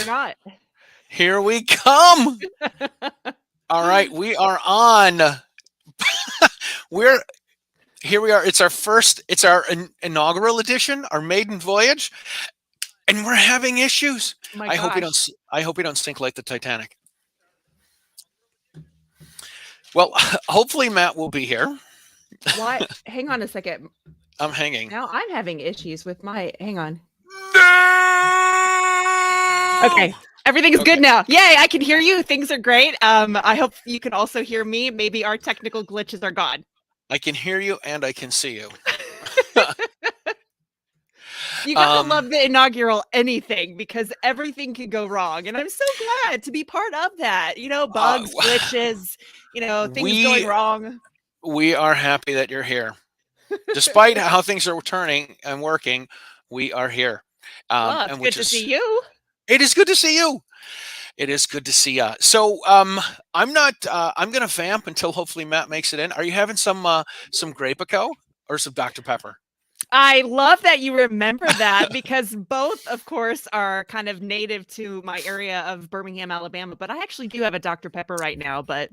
or not. Here we come. All right, we are on. We're Here we are. It's our inaugural edition, our maiden voyage, and we're having issues. Oh my I hope we don't gosh. I hope we don't sink like the Titanic. Well, hopefully Matt will be here. Why? Hang on a second. I'm hanging. Now I'm having issues with my. Hang on. No! Okay. Everything's Okay. good now. Yay, I can hear you. Things are great. I hope you can also hear me. Maybe our technical glitches are gone. I can hear you and I can see you. You got to love the inaugural anything because everything can go wrong. And I'm so glad to be part of that. Bugs, glitches, things going wrong. We are happy that you're here. Despite how things are turning and working, we are here. Well, it's good to see you. It is good to see you. It is good to see you. So I'm going to vamp until hopefully Matt makes it in. Are you having some Grapico or some Dr. Pepper? I love that you remember that because both, of course, are kind of native to my area of Birmingham, Alabama. But I actually do have a Dr. Pepper right now. But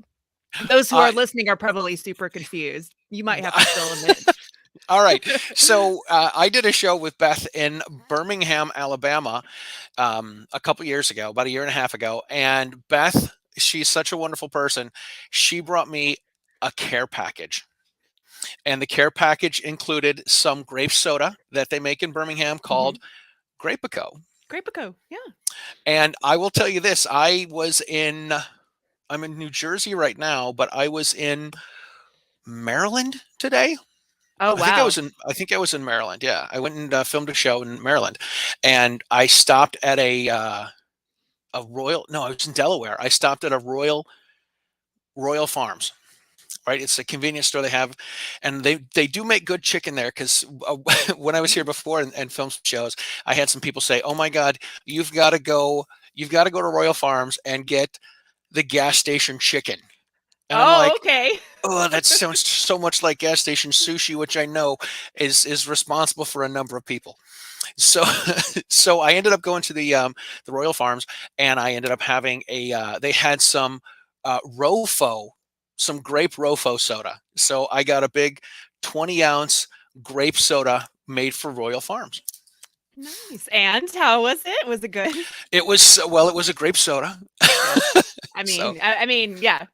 those who are listening are probably super confused. You might have to fill them in. All right. So I did a show with Beth in Birmingham, Alabama, a couple years ago, about a year and a half ago. And Beth, she's such a wonderful person. She brought me a care package. And the care package included some grape soda that they make in Birmingham called Grapico. Grapico, yeah. And I will tell you this, I'm in New Jersey right now, but I was in Maryland today. Oh, wow. I think I was in Maryland. Yeah. I went and filmed a show in Maryland, and I stopped at I was in Delaware. I stopped at a Royal Farms. Right, it's a convenience store they have, and they do make good chicken there. Because when I was here before and filmed shows, I had some people say, "Oh my God, you've got to go to Royal Farms and get the gas station chicken." And I'm like, okay. "Oh, that sounds so much like gas station sushi," which I know is responsible for a number of people. So I ended up going to the Royal Farms, and I ended up having they had some Rofo. Some grape Rofo soda. So I got a big 20-ounce grape soda made for Royal Farms. Nice. And how was it? Was it good? It was a grape soda. I mean, yeah.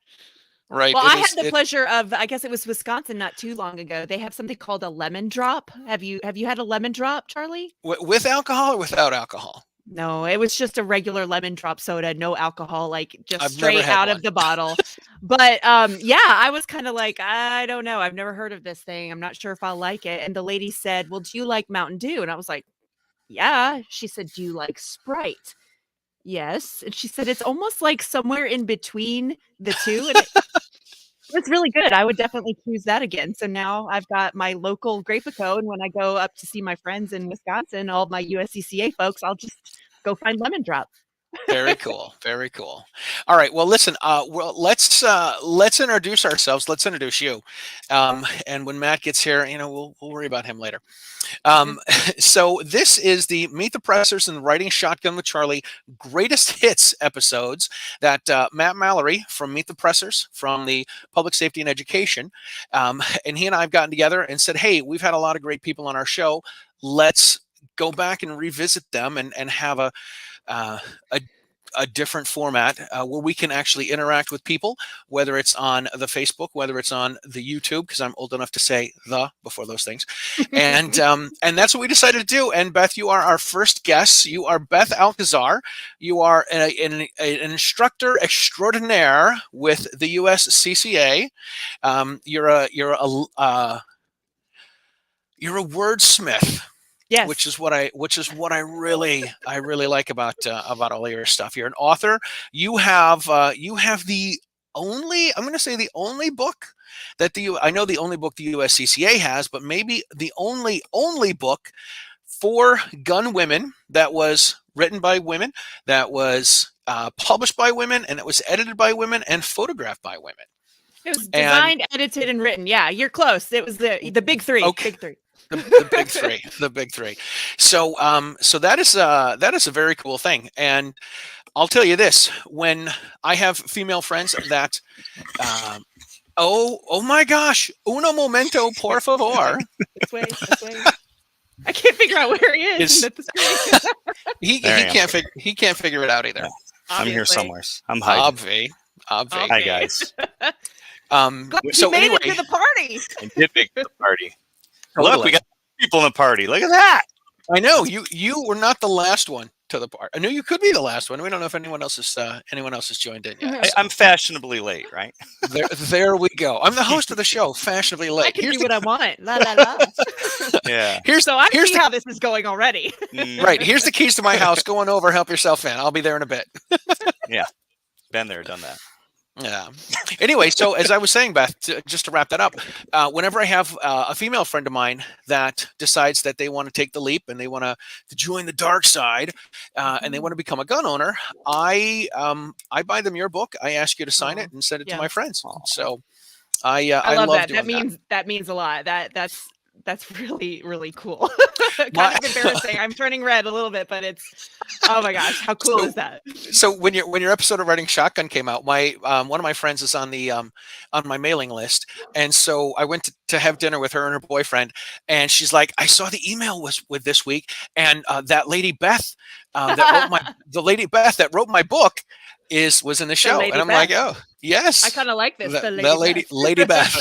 Right. Well, I had the pleasure of, I guess it was Wisconsin not too long ago. They have something called a lemon drop. Have you had a lemon drop, Charlie? With alcohol or without alcohol? No, it was just a regular lemon drop soda, no alcohol, like just straight out of the bottle. But yeah, I was kind of like, I don't know. I've never heard of this thing. I'm not sure if I'll like it. And the lady said, "Well, do you like Mountain Dew?" And I was like, "Yeah." She said, "Do you like Sprite?" Yes. And she said, "It's almost like somewhere in between the two." And it's really good. I would definitely choose that again. So now I've got my local Grapico, and when I go up to see my friends in Wisconsin, all my USCCA folks, I'll just go find lemon drop. Very cool. Very cool. All right. Well, listen. Let's introduce ourselves. Let's introduce you. And when Matt gets here, we'll worry about him later. So this is the Meet the Pressers and Writing Shotgun with Charlie greatest hits episodes that Matt Mallory from Meet the Pressers from the Public Safety and Education, and he and I have gotten together and said, "Hey, we've had a lot of great people on our show. Let's go back and revisit them and have a different format where we can actually interact with people, whether it's on the Facebook, whether it's on the YouTube, because I'm old enough to say the before those things. And that's what we decided to do. And Beth, you are our first guest. You are Beth Alcazar. You are an instructor extraordinaire with the USCCA. You're a wordsmith. Yes. Which is what I really like about all of your stuff. You're an author. You have the only, I'm going to say the only book that I know the only book the USCCA has, but maybe the only book for gun women that was written by women, that was published by women, and it was edited by women and photographed by women. It was designed, edited, and written. Yeah, you're close. It was the big three. Okay. Big three. The big three, the big three. So, so that is a very cool thing. And I'll tell you this: when I have female friends that, oh my gosh, uno momento, por favor. This way. I can't figure out where he is. He can't figure it out either. Yeah. I'm here somewhere. I'm hiding. Obvi. Hi guys. So made anyway, it to the party. I did make it to the party. Totally. Look, we got people in the party. Look at that. I know you were not the last one to the party. I know you could be the last one. We don't know if anyone else has joined in yet. I'm fashionably late, right? There we go. I'm the host of the show, fashionably late. I can do what I want. La la la. Yeah. So I see how this is going already. Right. Here's the keys to my house. Go on over. Help yourself in. I'll be there in a bit. Yeah. Been there, done that. Yeah. Anyway, so as I was saying, Beth, just to wrap that up, whenever I have a female friend of mine that decides that they want to take the leap and they want to join the dark side, and they want to become a gun owner, I buy them your book. I ask you to sign it and send it to my friends. So I love that. doing That means a lot. That's really, really cool. Kind of embarrassing. I'm turning red a little bit, but it's, oh my gosh, how cool is that? So when your episode of Writing Shotgun came out, my one of my friends is on the on my mailing list, and so I went to have dinner with her and her boyfriend, and she's like, I saw the email with this week, and that lady Beth the lady Beth that wrote my book was in the show, and I'm like, oh yes, I kind of like this. Lady Beth.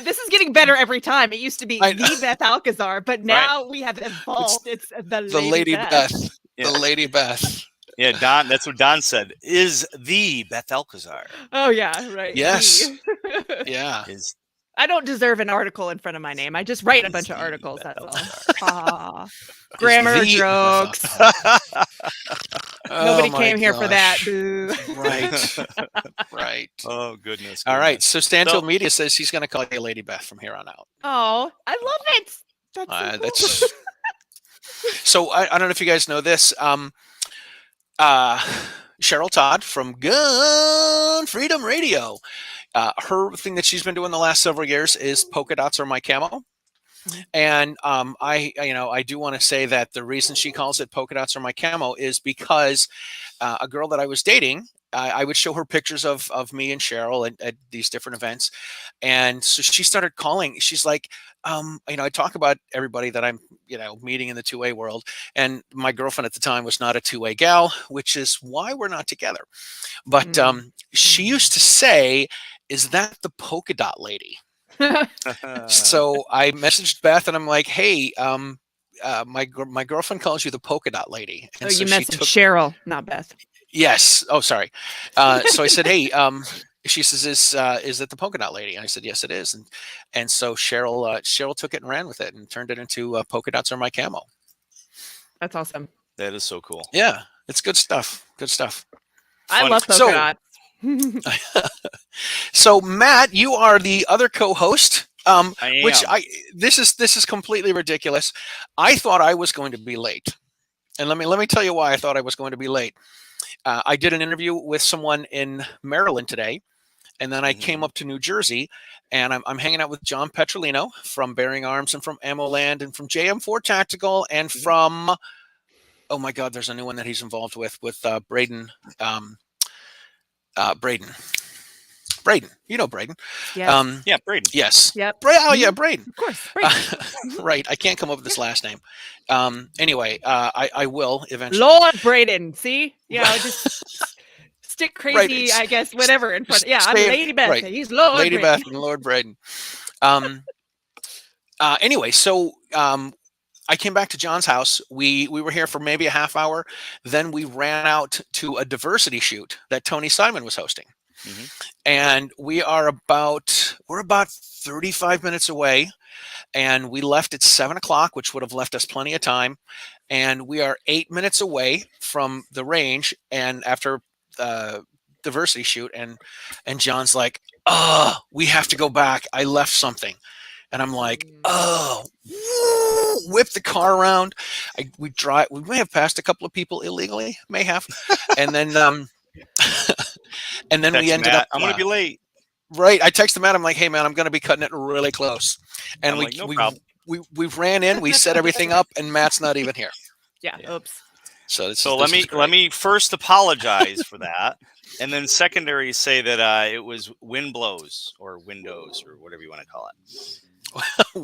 This is getting better every time. It used to be the Beth Alcazar, but now we have evolved. It's the Lady Beth. Yeah. The Lady Beth. Yeah, Don. That's what Don said. Is the Beth Alcazar? Oh yeah, right. Yes. Yeah. I don't deserve an article in front of my name. I just write a bunch of articles. That's all. Grammar jokes. Nobody came here for that. Right. Oh goodness. All right. So Stanfield Media says he's going to call you Lady Beth from here on out. Oh, I love it. That's so cool. So I don't know if you guys know this. Cheryl Todd from Gun Freedom Radio. Her thing that she's been doing the last several years is polka dots are my camo. And I do want to say that the reason she calls it polka dots are my camo is because a girl that I was dating, I would show her pictures of me and Cheryl at these different events. And so she started calling. She's like, I talk about everybody that I'm, meeting in the two-way world. And my girlfriend at the time was not a two-way gal, which is why we're not together. But she used to say, is that the polka dot lady? So I messaged Beth and I'm like, hey, my girlfriend calls you the polka dot lady. And you messaged Cheryl, not Beth. Yes. Oh, sorry. So I said, hey, she says, is it the polka dot lady? And I said, yes, it is. And so Cheryl took it and ran with it and turned it into polka dots are my camo. That's awesome. That is so cool. Yeah, it's good stuff. Good stuff. I love polka dots. So Matt, you are the other co-host. I am. Which this is completely ridiculous. I thought I was going to be late, and let me tell you why I thought I was going to be late. I did an interview with someone in Maryland today, and then I came up to New Jersey, and I'm hanging out with John Petrolino from Bearing Arms and from Ammo Land and from JM4 Tactical and from oh my God, there's a new one that he's involved with Braden. Braden, you know Braden. Yes. Yeah, Braden. Yes. Yep. Braden. Of course. Braden. Right. I can't come up with this last name. Anyway, I will eventually. Lord Braden. See? Just stick crazy, I guess, whatever in front. Yeah, I'm Lady Beth. Right. He's Lord Lady Braden. Beth and Lord Braden. Anyway, so I came back to John's house. We were here for maybe a half hour. Then we ran out to a diversity shoot that Tony Simon was hosting. And we're about 35 minutes away, and we left at 7:00, which would have left us plenty of time. And we are 8 minutes away from the range. And after diversity shoot, and John's like, "Oh, we have to go back. I left something." And I'm like, "Oh." Whip the car around. We drive. We may have passed a couple of people illegally, may have, and then and then we ended up. I'm going to be late. Right. I texted Matt. I'm like, "Hey, man, I'm going to be cutting it really close." And no problem. we ran in, we set everything up, and Matt's not even here. Yeah. Oops. So let me first apologize for that, and then secondary say that it was wind blows or windows or whatever you want to call it.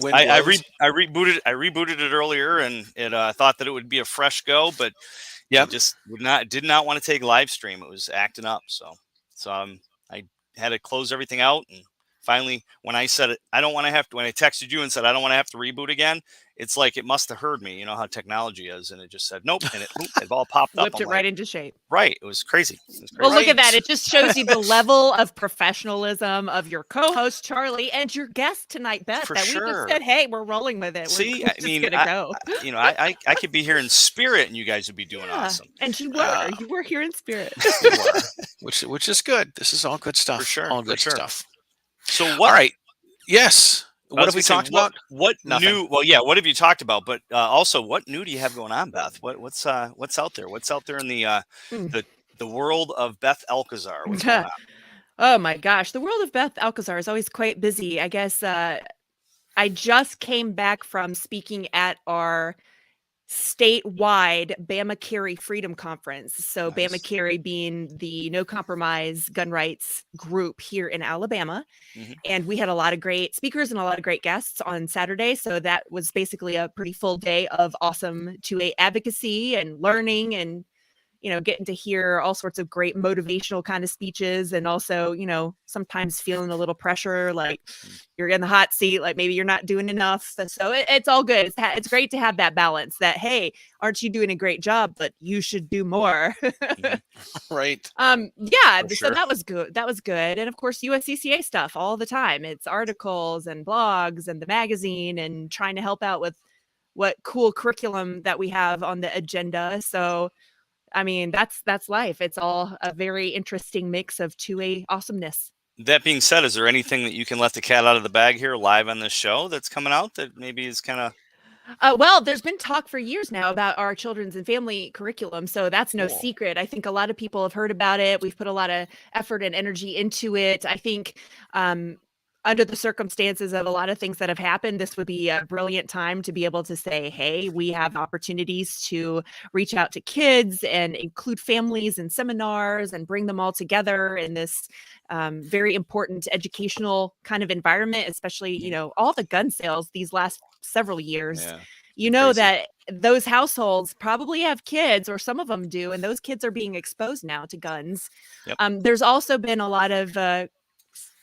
I rebooted it earlier, and it thought that it would be a fresh go, but just did not want to take live stream. It was acting up, so I had to close everything out, and finally, when I said it, I don't want to have to. When I texted you and said I don't want to have to reboot again, it's like it must have heard me. You know how technology is, and it just said nope, and it all popped up. Whipped it right into shape. Right, it was crazy. Well, look at that. It just shows you the level of professionalism of your co-host Charlie and your guest tonight, Beth. For that sure. We just said, hey, we're rolling with it. See, I mean, I could be here in spirit, and you guys would be doing awesome. And you were here in spirit, which is good. This is all good stuff. For sure, all good stuff. So what? All right. Yes. What have we talked about? What Nothing. new? Well, yeah. What have you talked about? But also, what new do you have going on, Beth? What's out there? What's out there in the world of Beth Alcazar? What's going on? Oh my gosh, the world of Beth Alcazar is always quite busy. I guess I just came back from speaking at our statewide Bama Carry Freedom Conference. So nice. Bama Carry being the no compromise gun rights group here in Alabama. Mm-hmm. And we had a lot of great speakers and a lot of great guests on Saturday. So that was basically a pretty full day of awesome 2A advocacy and learning and, you know, getting to hear all sorts of great motivational kind of speeches. And also, you know, sometimes feeling a little pressure, like you're in the hot seat, like maybe you're not doing enough. So it's all good. It's great to have that balance that, hey, aren't you doing a great job, but you should do more. Right. Yeah. So that was good. That was good. And of course, USCCA stuff all the time. It's articles and blogs and the magazine and trying to help out with what cool curriculum that we have on the agenda. So I mean, that's life. It's all a very interesting mix of 2A awesomeness. That being said, is there anything that you can let the cat out of the bag here live on this show that's coming out that maybe is kind of... Well, there's been talk for years now about our children's and family curriculum. So that's no secret. I think a lot of people have heard about it. We've put a lot of effort and energy into it. I think under the circumstances of a lot of things that have happened, this would be a brilliant time to be able to say, hey, we have opportunities to reach out to kids and include families in seminars and bring them all together in this very important educational kind of environment, especially, you know, all the gun sales these last several years. Yeah. You know, that those households probably have kids, or some of them do, and those kids are being exposed now to guns. Yep. There's also been a lot of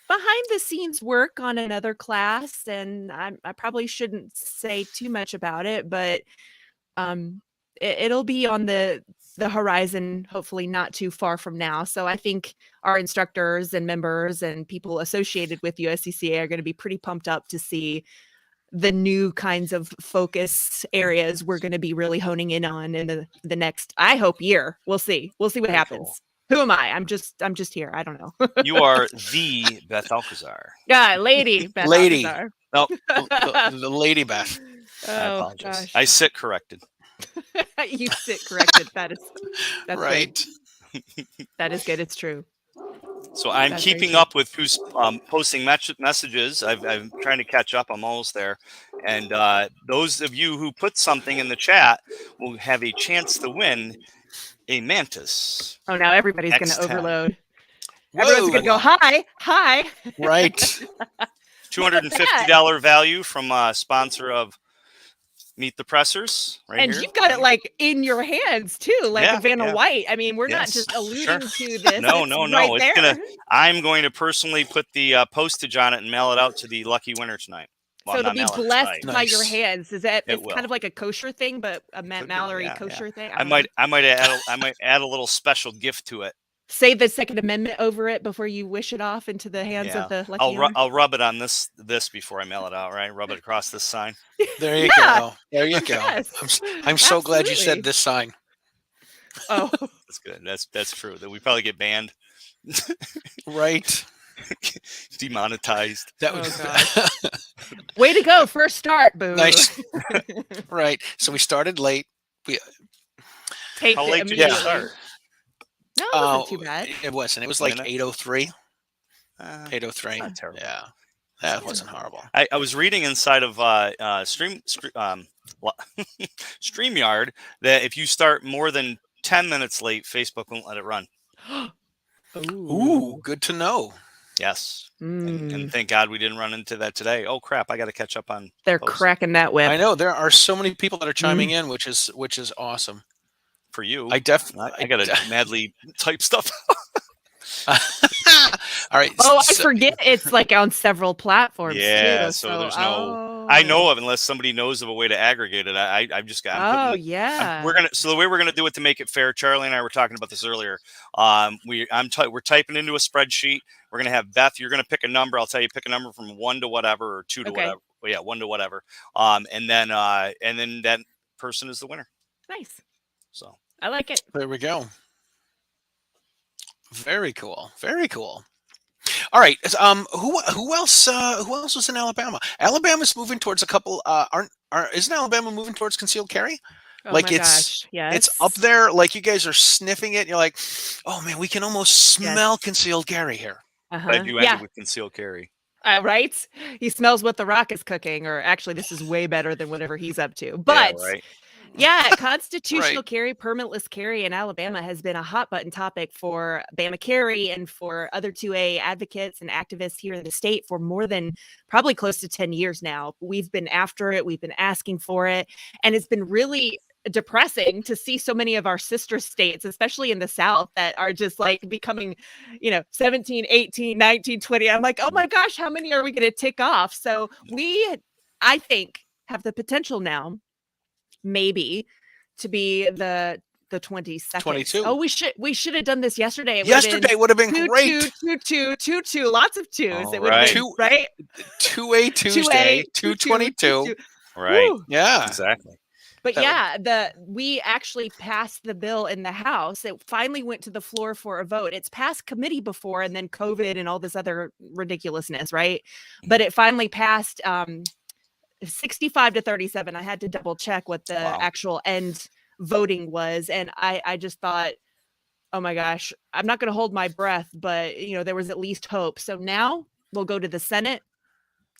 behind the scenes work on another class, and I probably shouldn't say too much about it, but it'll be on the horizon, hopefully not too far from now. So I think our instructors and members and people associated with USCCA are going to be pretty pumped up to see the new kinds of focus areas we're going to be really honing in on in the next, I hope, year. We'll see what happens. Cool. Who am I? I'm just here. I don't know. You are the Beth Alcazar. Yeah, lady Beth Alcazar. No, the lady Beth. I apologize. Gosh. I sit corrected. You sit corrected. That's right. That is good. It's true. So I'm keeping up with who's posting messages. I'm trying to catch up. I'm almost there. And those of you who put something in the chat will have a chance to win a Mantis. Oh, now everybody's going to overload. Everyone's going to go, hi. Right. $250 value from a sponsor of Meet the Pressers. Right and here. You've got it like in your hands too, like Vanna White. I mean, we're not just alluding to this. No. Right there. I'm going to personally put the postage on it and mail it out to the lucky winner tonight. Well, so it'll be blessed by your hands. Is that it's kind of like a kosher thing, but a Matt Mallory kosher thing? I might add a little special gift to it. Say the Second Amendment over it before you wish it off into the hands of the lucky owner. I'll rub it on this before I mail it out. Right, rub it across this sign. There you go. There you go. Yes. I'm so glad you said this sign. Oh, that's good. That's true. That we probably get banned. Right. Demonetized. That was way to go. First start, boo. Nice. Right. So we started late. How late did you start? No, it wasn't too bad. It wasn't. It was like 8:03. 8:03. Not terrible. Yeah. That wasn't horrible. I was reading inside of StreamYard that if you start more than 10 minutes late, Facebook won't let it run. Ooh, good to know. Yes. And thank God we didn't run into that today. Oh crap, I got to catch up on They're posts. cracking that whip. I know there are so many people that are chiming in, which is awesome. For you. I got to madly type stuff. All right. Oh, I forget it's like on several platforms. Yeah, too, so there's no. I know of, unless somebody knows of a way to aggregate it. I've just got. So the way we're gonna do it to make it fair, Charlie and I were talking about this earlier. We're typing into a spreadsheet. We're gonna have Beth. You're gonna pick a number. I'll tell you, pick a number from 1 to whatever or 2 to whatever. Well, yeah, 1 to whatever. And then that person is the winner. Nice. So I like it. There we go. Very cool. Very cool. All right. Who else was in Alabama? Alabama's moving towards a couple. Isn't Alabama moving towards concealed carry? Oh my gosh. Yes. It's up there. Like you guys are sniffing it. And you're like, oh man, we can almost smell concealed carry here. But you ended with concealed carry. Right? He smells what The Rock is cooking, or actually, this is way better than whatever he's up to. But. Yeah, right. Yeah, constitutional carry, permitless carry in Alabama has been a hot button topic for Bama Carry and for other 2A advocates and activists here in the state for more than probably close to 10 years now. We've been after it. We've been asking for it. And it's been really depressing to see so many of our sister states, especially in the South, that are just like becoming, 17, 18, 19, 20. I'm like, oh my gosh, how many are we going to tick off? So I think, have the potential now maybe to be the 22nd. 22. Oh, we should have done this yesterday. Yesterday would have been great. 2 lots of twos. It would right. be right. 2A Tuesday, 222. Right. Woo. Yeah. Exactly. But we actually passed the bill in the House. It finally went to the floor for a vote. It's passed committee before, and then COVID and all this other ridiculousness, right? But it finally passed 65 to 37. I had to double check what the actual end voting was. And I just thought, oh my gosh, I'm not going to hold my breath, but there was at least hope. So now we'll go to the Senate.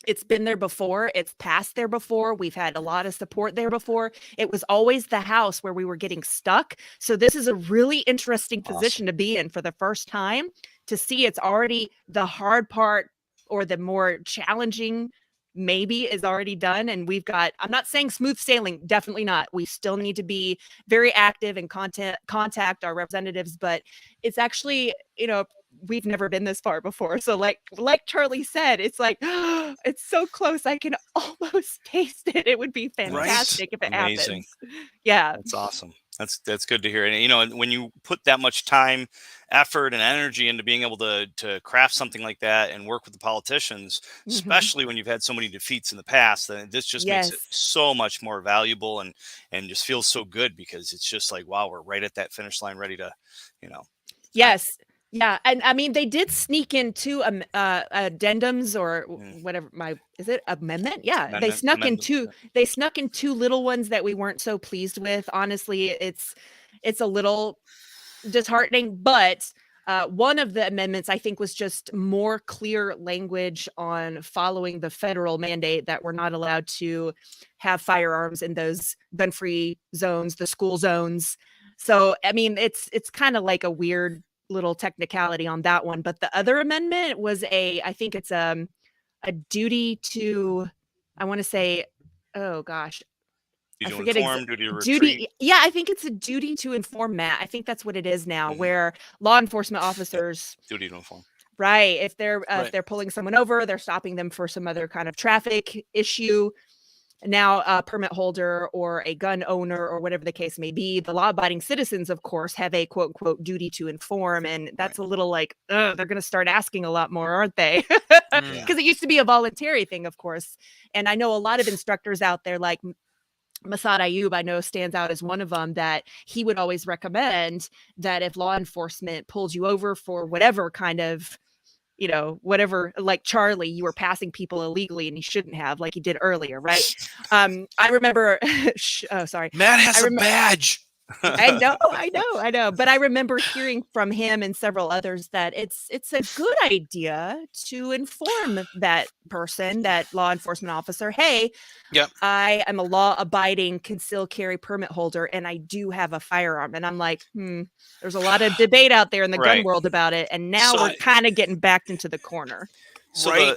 It's been there before. It's passed there before. We've had a lot of support there before. It was always the House where we were getting stuck. So this is a really interesting position to be in for the first time, to see it's already the hard part, or the more challenging maybe is already done. And we've got, I'm not saying smooth sailing, definitely not. We still need to be very active and contact our representatives, but it's actually, we've never been this far before. So like Charlie said, it's like, it's so close. I can almost taste it. It would be fantastic if it happens. Yeah. That's awesome. That's good to hear. And when you put that much time, effort, and energy into being able to craft something like that and work with the politicians, especially when you've had so many defeats in the past, then this just makes it so much more valuable and just feels so good, because it's just like, wow, we're right at that finish line, ready to, Yes. Yeah, and I mean, they did sneak in 2 addendums, or whatever. Is it amendment? Yeah, amendment, they snuck in 2. They snuck in 2 little ones that we weren't so pleased with. Honestly, it's a little disheartening. But one of the amendments, I think, was just more clear language on following the federal mandate that we're not allowed to have firearms in those gun-free zones, the school zones. So, I mean, it's kind of like a weird little technicality on that one. But the other amendment was I think it's a duty to, I want to say, oh gosh, I forget duty. Yeah, I think it's a duty to inform, Matt. I think that's what it is now, where law enforcement officers duty to inform. Right. If they're pulling someone over, they're stopping them for some other kind of traffic issue. Now, a permit holder or a gun owner, or whatever the case may be, the law-abiding citizens, of course, have a quote unquote duty to inform. And that's a little like, they're going to start asking a lot more, aren't they? Because it used to be a voluntary thing, of course. And I know a lot of instructors out there, like Masad Ayub, I know, stands out as one of them, that he would always recommend that if law enforcement pulls you over for whatever kind of, whatever, like Charlie, you were passing people illegally and you shouldn't have, like you did earlier, right? I remember, sorry. Matt has a badge. I know. But I remember hearing from him and several others that it's a good idea to inform that person, that law enforcement officer, hey, Yep. I am a law-abiding concealed carry permit holder, and I do have a firearm. And I'm like, there's a lot of debate out there in the gun world about it, and now we're kind of getting backed into the corner. So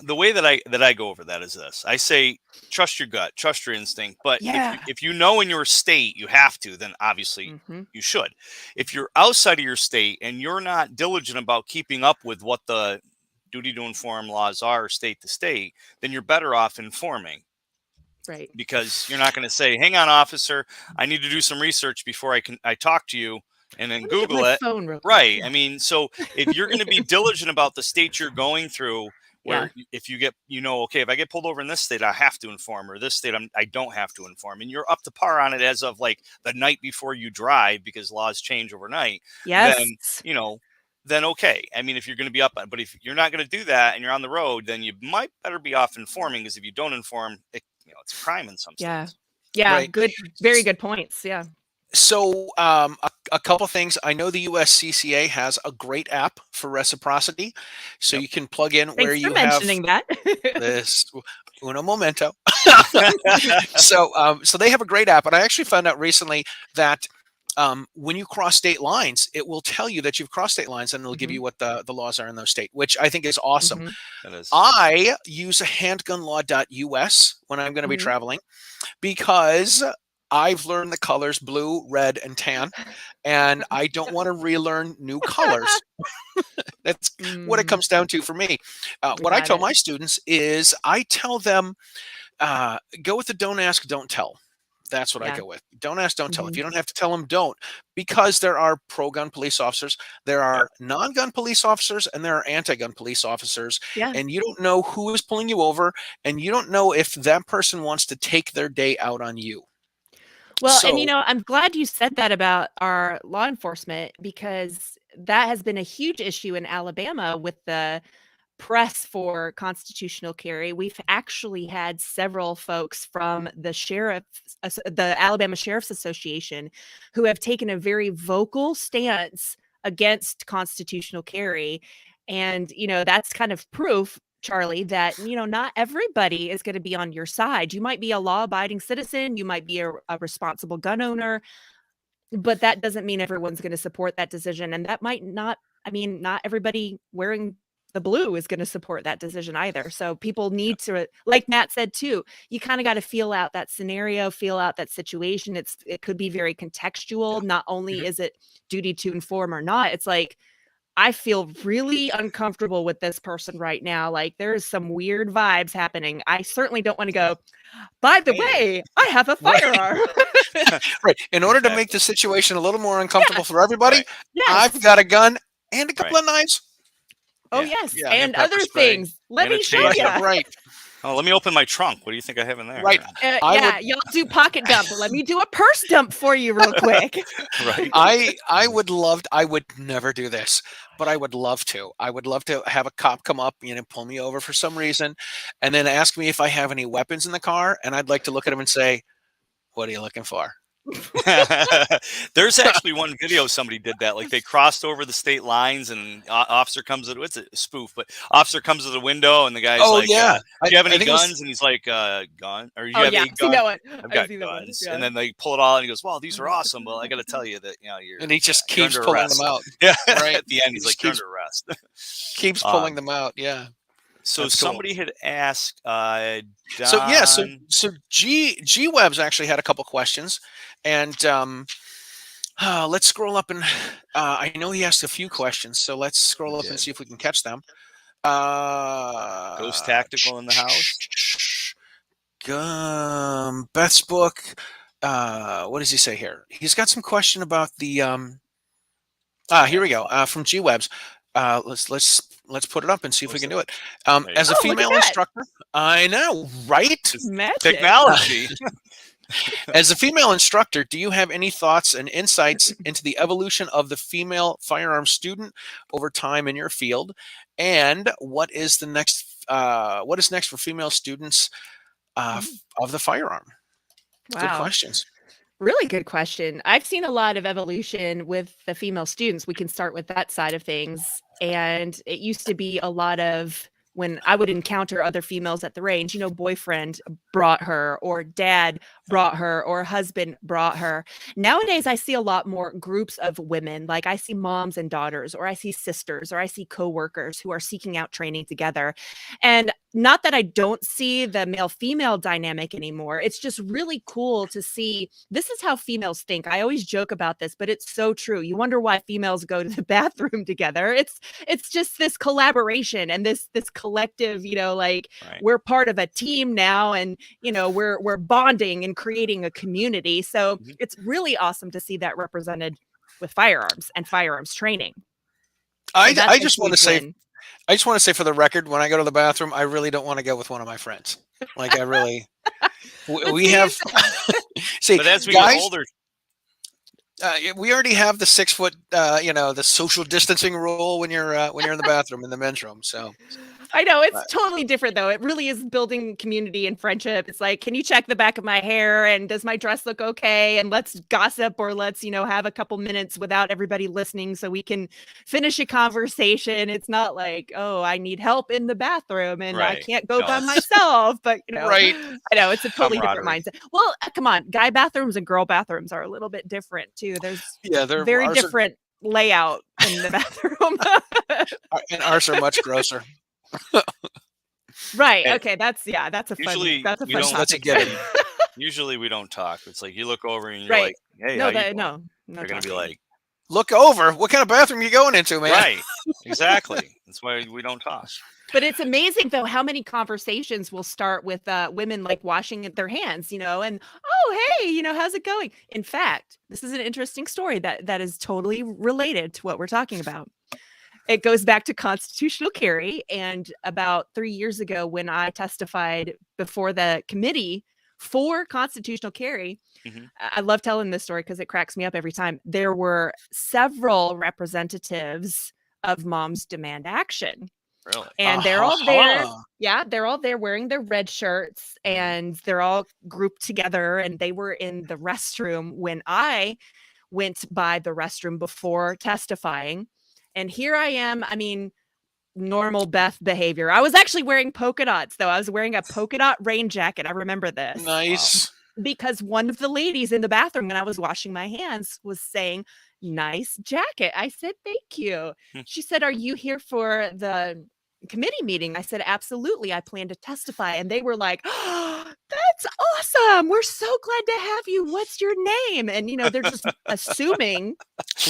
the way that I go over that is this: I say, trust your gut, trust your instinct. But if you know in your state you have to, then obviously you should. If you're outside of your state and you're not diligent about keeping up with what the duty to inform laws are state to state, then you're better off informing. Right. Because you're not going to say, hang on, officer, I need to do some research before I talk to you, and then Google it. Right. I mean, so if you're going to be diligent about the state you're going through, where if you get, okay, if I get pulled over in this state, I have to inform, or this state I don't have to inform, and you're up to par on it as of like the night before you drive, because laws change overnight. Yes. Then okay. I mean, if you're going to be up, but if you're not going to do that and you're on the road, then you might better be off informing, because if you don't inform, it's a crime in some states. Yeah. Right. Good. Very good points. Yeah. So a couple things. I know the USCCA has a great app for reciprocity, so you can plug in where you have that. this uno momento. So they have a great app, and I actually found out recently that when you cross state lines, it will tell you that you've crossed state lines, and it'll give you what the laws are in those states, which I think is awesome. That is. I use handgunlaw.us when I'm going to be traveling, because I've learned the colors blue, red, and tan, and I don't want to relearn new colors. That's what it comes down to for me. What I tell my students is I tell them, go with the don't ask, don't tell. That's what I go with. Don't ask, don't tell. If you don't have to tell them, don't. Because there are pro-gun police officers, there are non-gun police officers, and there are anti-gun police officers. Yeah. And you don't know who is pulling you over, and you don't know if that person wants to take their day out on you. Well, and I'm glad you said that about our law enforcement, because that has been a huge issue in Alabama with the press for constitutional carry. We've actually had several folks from the Alabama Sheriff's Association, who have taken a very vocal stance against constitutional carry. And, that's kind of proof, Charlie, that, not everybody is going to be on your side. You might be a law-abiding citizen. You might be a responsible gun owner, but that doesn't mean everyone's going to support that decision. And that might not, not everybody wearing the blue is going to support that decision either. So people need to, like Matt said too, you kind of got to feel out that scenario, feel out that situation. It could be very contextual. Not only is it duty to inform or not, it's like, I feel really uncomfortable with this person right now. Like, there's some weird vibes happening. I certainly don't want to go, by the way, I have a firearm. Right. In order to make the situation a little more uncomfortable for everybody, I've got a gun and a couple of knives. Oh, yes. And other things. Let me show you. Right. Oh, let me open my trunk. What do you think I have in there? Right. Y'all do pocket dump. Let me do a purse dump for you real quick. Right. I would never do this, but I would love to. I would love to have a cop come up, pull me over for some reason, and then ask me if I have any weapons in the car, and I'd like to look at him and say, "What are you looking for?" There's actually one video somebody did that. Like, they crossed over the state lines, and officer comes at it's a spoof, but officer comes to the window, and the guy's like, "Do you have any guns?" And he's like, "Gun?" Or, "You have any guns?" "I've got guns." And then they pull it all, and he goes, "Wow, these are awesome. Well, I got to tell you that you're." And he just keeps pulling them out. Yeah, right. At the end, he's like, "You're under arrest." Keeps pulling them out. Yeah. So that's somebody had asked. So G Web's actually had a couple questions, and let's scroll up, and I know he asked a few questions, so let's scroll up and see if we can catch them. Ghost Tactical in the house. Beth's book. What does he say here? He's got some question about the. Here we go. From G Web's. Let's put it up and see if we can do it. As a female instructor, I know, right? Technology. As a female instructor, do you have any thoughts and insights into the evolution of the female firearm student over time in your field? And what is next for female students of the firearm? Wow. Good questions. Really good question. I've seen a lot of evolution with the female students. We can start with that side of things. And it used to be a lot of when I would encounter other females at the range, boyfriend brought her, or dad brought her, or husband brought her. Nowadays, I see a lot more groups of women. Like I see moms and daughters, or I see sisters, or I see coworkers who are seeking out training together. And not that I don't see the male-female dynamic anymore. It's just really cool to see. This is how females think. I always joke about this, but it's so true. You wonder why females go to the bathroom together. It's just this collaboration and this collective, like Right. we're part of a team now, and we're bonding and creating a community. So it's really awesome to see that represented with firearms and firearms training. I just want to say for the record, when I go to the bathroom, I really don't want to go with one of my friends. Like I really, we have. See, But as we guys, get older, we already have the 6 foot, the social distancing rule when you're in the bathroom in the men's room. So I know it's totally different though. It really is building community and friendship. It's like, can you check the back of my hair, and does my dress look okay? And let's gossip, or let's, have a couple minutes without everybody listening so we can finish a conversation. It's not like, oh, I need help in the bathroom and I can't go by myself. But right. I know it's a totally different mindset. Well, come on, guy bathrooms and girl bathrooms are a little bit different too. They're very different layout in the bathroom. And ours are much grosser. Right. Okay. That's a fun. That's a fun topic. Usually we don't talk. It's like you look over and you're like, "Hey, no, they're gonna be like, look over. What kind of bathroom you going into, man?" Right. Exactly. That's why we don't talk. But it's amazing though how many conversations will start with women like washing their hands, and oh hey, how's it going? In fact, this is an interesting story that is totally related to what we're talking about. It goes back to constitutional carry, and about 3 years ago when I testified before the committee for constitutional carry, I love telling this story because it cracks me up every time. There were several representatives of Moms Demand Action. Really? And they're all there. Yeah, they're all there wearing their red shirts, and they're all grouped together, and they were in the restroom when I went by the restroom before testifying. And here I am, normal Beth behavior. I was actually wearing polka dots, though. I was wearing a polka dot rain jacket. I remember this. Nice. Wow. Because one of the ladies in the bathroom when I was washing my hands was saying, "Nice jacket." I said, "Thank you." She said, "Are you here for the committee meeting?" I said, "Absolutely. I plan to testify." And they were like, "Oh, that's awesome. We're so glad to have you. What's your name?" And, they're just assuming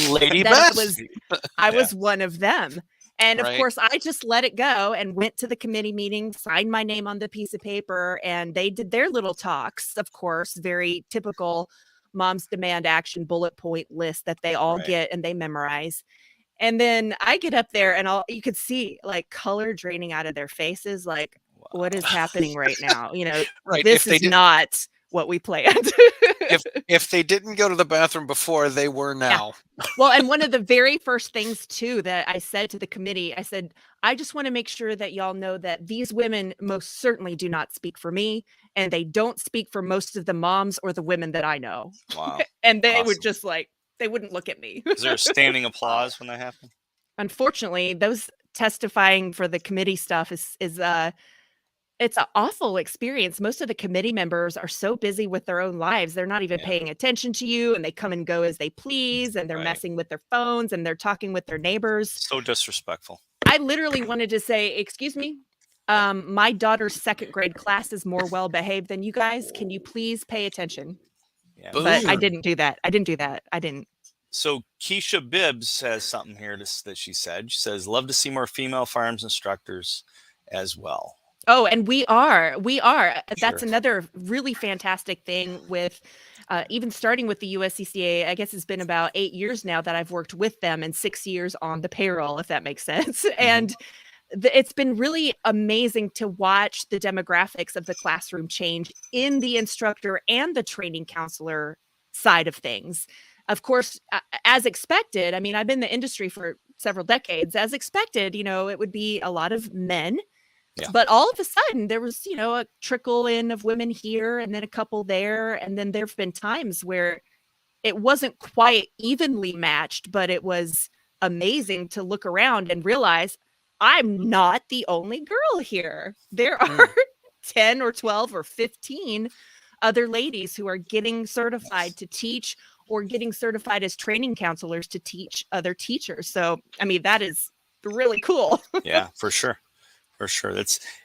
Lady that Beth. I was one of them. And of course, I just let it go and went to the committee meeting, signed my name on the piece of paper, and they did their little talks, of course, very typical Moms Demand Action bullet point list that they all get and they memorize. And then I get up there and you could see like color draining out of their faces. Like, what is happening right now? This is not what we planned. if they didn't go to the bathroom before, they were now. Yeah. Well, and one of the very first things too that I said to the committee, I said, I just want to make sure that y'all know that these women most certainly do not speak for me, and they don't speak for most of the moms or the women that I know. Wow. And they would just they wouldn't look at me. Is there a standing applause when that happened? Unfortunately, those testifying for the committee stuff is it's an awful experience. Most of the committee members are so busy with their own lives. They're not even paying attention to you, and they come and go as they please, and they're messing with their phones, and they're talking with their neighbors. So disrespectful. I literally wanted to say, "Excuse me, my daughter's 2nd grade class is more well-behaved than you guys. Can you please pay attention?" Yeah. But I didn't do that. I didn't. So Keisha Bibbs has something here that she said. She says, "Love to see more female firearms instructors as well." Oh, and we are. That's another really fantastic thing with even starting with the USCCA. I guess it's been about 8 years now that I've worked with them, and 6 years on the payroll, if that makes sense. And it's been really amazing to watch the demographics of the classroom change in the instructor and the training counselor side of things. Of course, as expected, I've been in the industry for several decades. As expected, it would be a lot of men Yeah. But all of a sudden there was, a trickle in of women here and then a couple there. And then there've been times where it wasn't quite evenly matched, but it was amazing to look around and realize I'm not the only girl here. There are 10 or 12 or 15 other ladies who are getting certified to teach or getting certified as training counselors to teach other teachers. So, I mean, that is really cool. Yeah, for sure. For sure.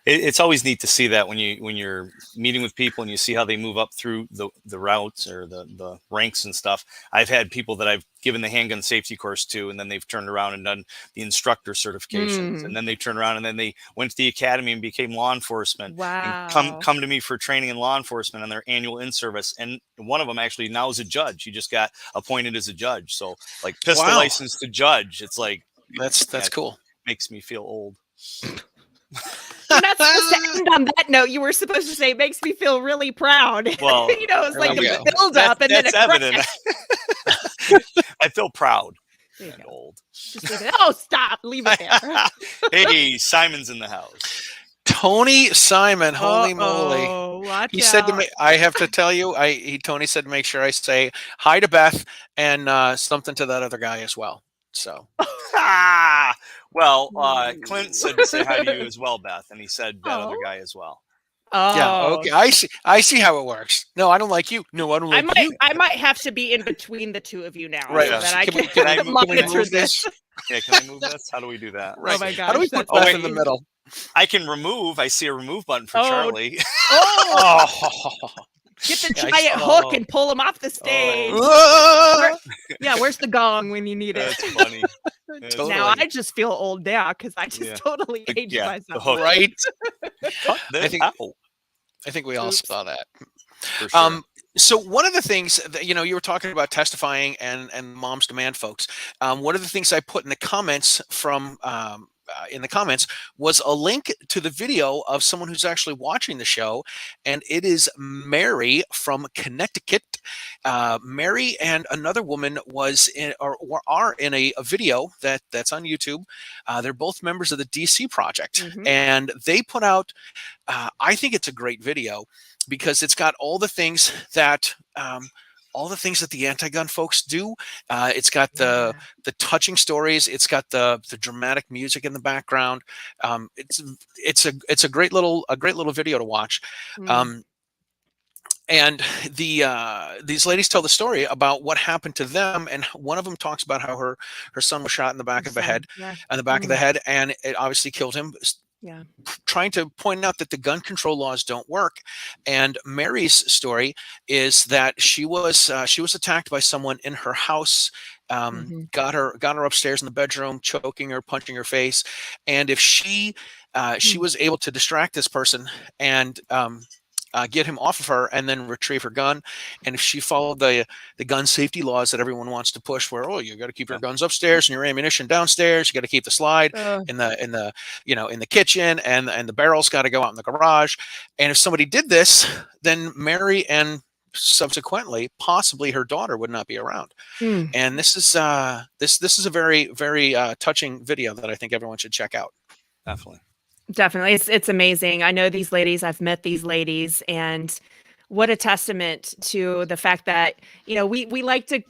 It's always neat to see that when you're meeting with people and you see how they move up through the routes or the ranks and stuff. I've had people that I've given the handgun safety course to, and then they've turned around and done the instructor certifications. And then they turn around and then they went to the academy and became law enforcement. Wow. And come to me for training in law enforcement on their annual in-service. And one of them actually now is a judge. He just got appointed as a judge. So like pistol license to judge. It's like, that's cool. Makes me feel old. You're not supposed to end on that note. You were supposed to say, it makes me feel really proud. Well, it's like a build up and then a evident. I feel proud. And old. Just leave it. Oh, stop. Leave it there. Hey, Simon's in the house. Tony Simon, holy moly. He said to me, I have to tell you, Tony said to make sure I say hi to Beth and something to that other guy as well. So well, Clint said to say hi to you as well, Beth, and he said that other guy as well. Oh, yeah, okay. I see how it works. No, I don't like you. No, I don't like you. I might have to be in between the two of you now. Right. So that Can I move this? Yeah, can I move this? How do we do that? Right. Oh my gosh. How do we put Beth in the middle? I can remove. I see a remove button for Charlie. Get the giant hook and pull him off the stage. Where's the gong when you need it? That's funny. Totally. Now I just feel old now because I just totally aged myself. Right? I think we all saw that. For sure. So one of the things that, you were talking about testifying and Moms Demand folks. One of the things I put in the comments was a link to the video of someone who's actually watching the show, and it is Mary from Connecticut. Mary and another woman are in a video that's on YouTube. They're both members of the DC Project, and they put out. I think it's a great video because it's got all the things that. All the things that the anti-gun folks do. It's got the touching stories. It's got the dramatic music in the background. It's a great little video to watch. And these ladies tell the story about what happened to them, and one of them talks about how her son was shot in the back of the head, and it obviously killed him. Yeah. Trying to point out that the gun control laws don't work. And Mary's story is that she was attacked by someone in her house, got her upstairs in the bedroom, choking her, punching her face. And if she was able to distract this person and get him off of her and then retrieve her gun. And if she followed the gun safety laws that everyone wants to push, where you got to keep your guns upstairs and your ammunition downstairs, you got to keep the slide in the kitchen, and the barrel's got to go out in the garage. And if somebody did this, then Mary and subsequently possibly her daughter would not be around. And this is a very, very touching video that I think everyone should check out. Definitely. It's amazing. I know these ladies, I've met these ladies, and what a testament to the fact that, we like to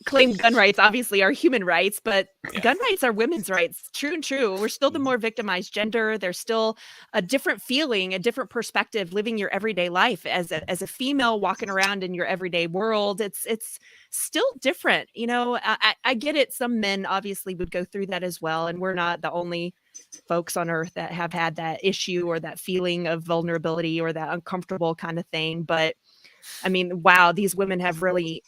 claim gun rights obviously are human rights, but gun rights are women's rights. True and true. We're still the more victimized gender. There's still a different feeling, a different perspective living your everyday life as a female walking around in your everyday world. It's still different. I get it. Some men obviously would go through that as well. And we're not the only folks on earth that have had that issue or that feeling of vulnerability or that uncomfortable kind of thing. But I mean, wow, these women have really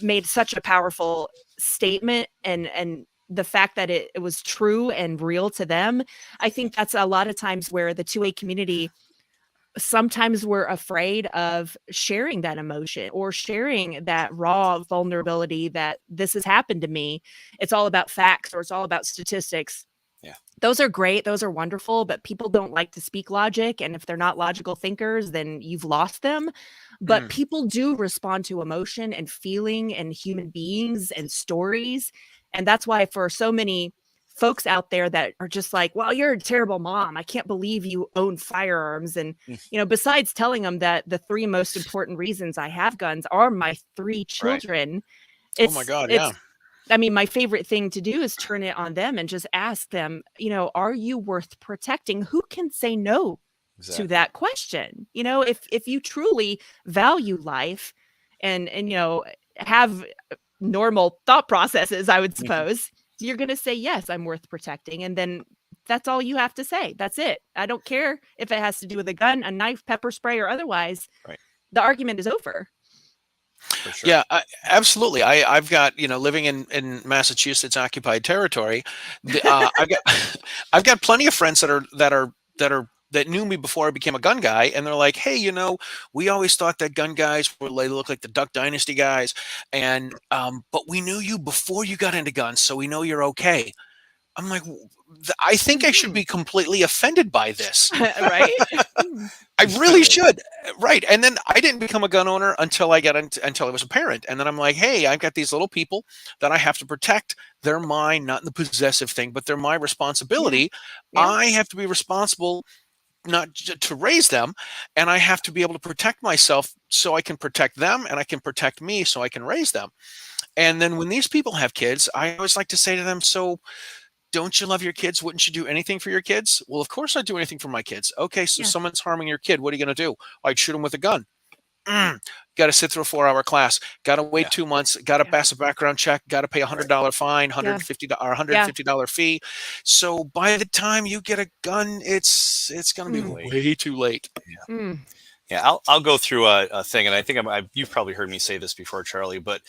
made such a powerful statement, and the fact that it was true and real to them. I think that's a lot of times where the 2A community, sometimes we're afraid of sharing that emotion or sharing that raw vulnerability that this has happened to me. It's all about facts or it's all about statistics. Yeah. Those are great. Those are wonderful, but people don't like to speak logic. And if they're not logical thinkers, then you've lost them. But people do respond to emotion and feeling and human beings and stories. And that's why for so many folks out there that are just like, well, you're a terrible mom. I can't believe you own firearms. And, besides telling them that the 3 most important reasons I have guns are my 3 children. Right. Oh my God. Yeah. I mean, my favorite thing to do is turn it on them and just ask them, are you worth protecting? Who can say no to that question? If you truly value life and have normal thought processes, I would suppose, you're going to say, yes, I'm worth protecting. And then that's all you have to say. That's it. I don't care if it has to do with a gun, a knife, pepper spray, or otherwise. Right. The argument is over. For sure. Yeah, absolutely. I've got, living in Massachusetts occupied territory, I've got plenty of friends that knew me before I became a gun guy, and they're like, hey, we always thought that gun guys they look like the Duck Dynasty guys, and but we knew you before you got into guns, so we know you're okay. I'm like, I think I should be completely offended by this. Right? I really should. Right. And then I didn't become a gun owner until I was a parent. And then I'm like, hey, I've got these little people that I have to protect. They're mine, not in the possessive thing, but they're my responsibility. Yeah. I have to be responsible not to raise them, and I have to be able to protect myself so I can protect them, and I can protect me so I can raise them. And then when these people have kids, I always like to say to them, so don't you love your kids? Wouldn't you do anything for your kids? Well, of course I'd do anything for my kids. Okay, so someone's harming your kid. What are you going to do? I'd shoot him with a gun. Got to sit through a 4-hour class. Got to wait 2 months. Got to pass a background check. Got to pay $100 fine, $150 fee. So by the time you get a gun, it's going to be way too late. Yeah. Yeah, I'll go through a thing, and I think you've probably heard me say this before, Charlie, but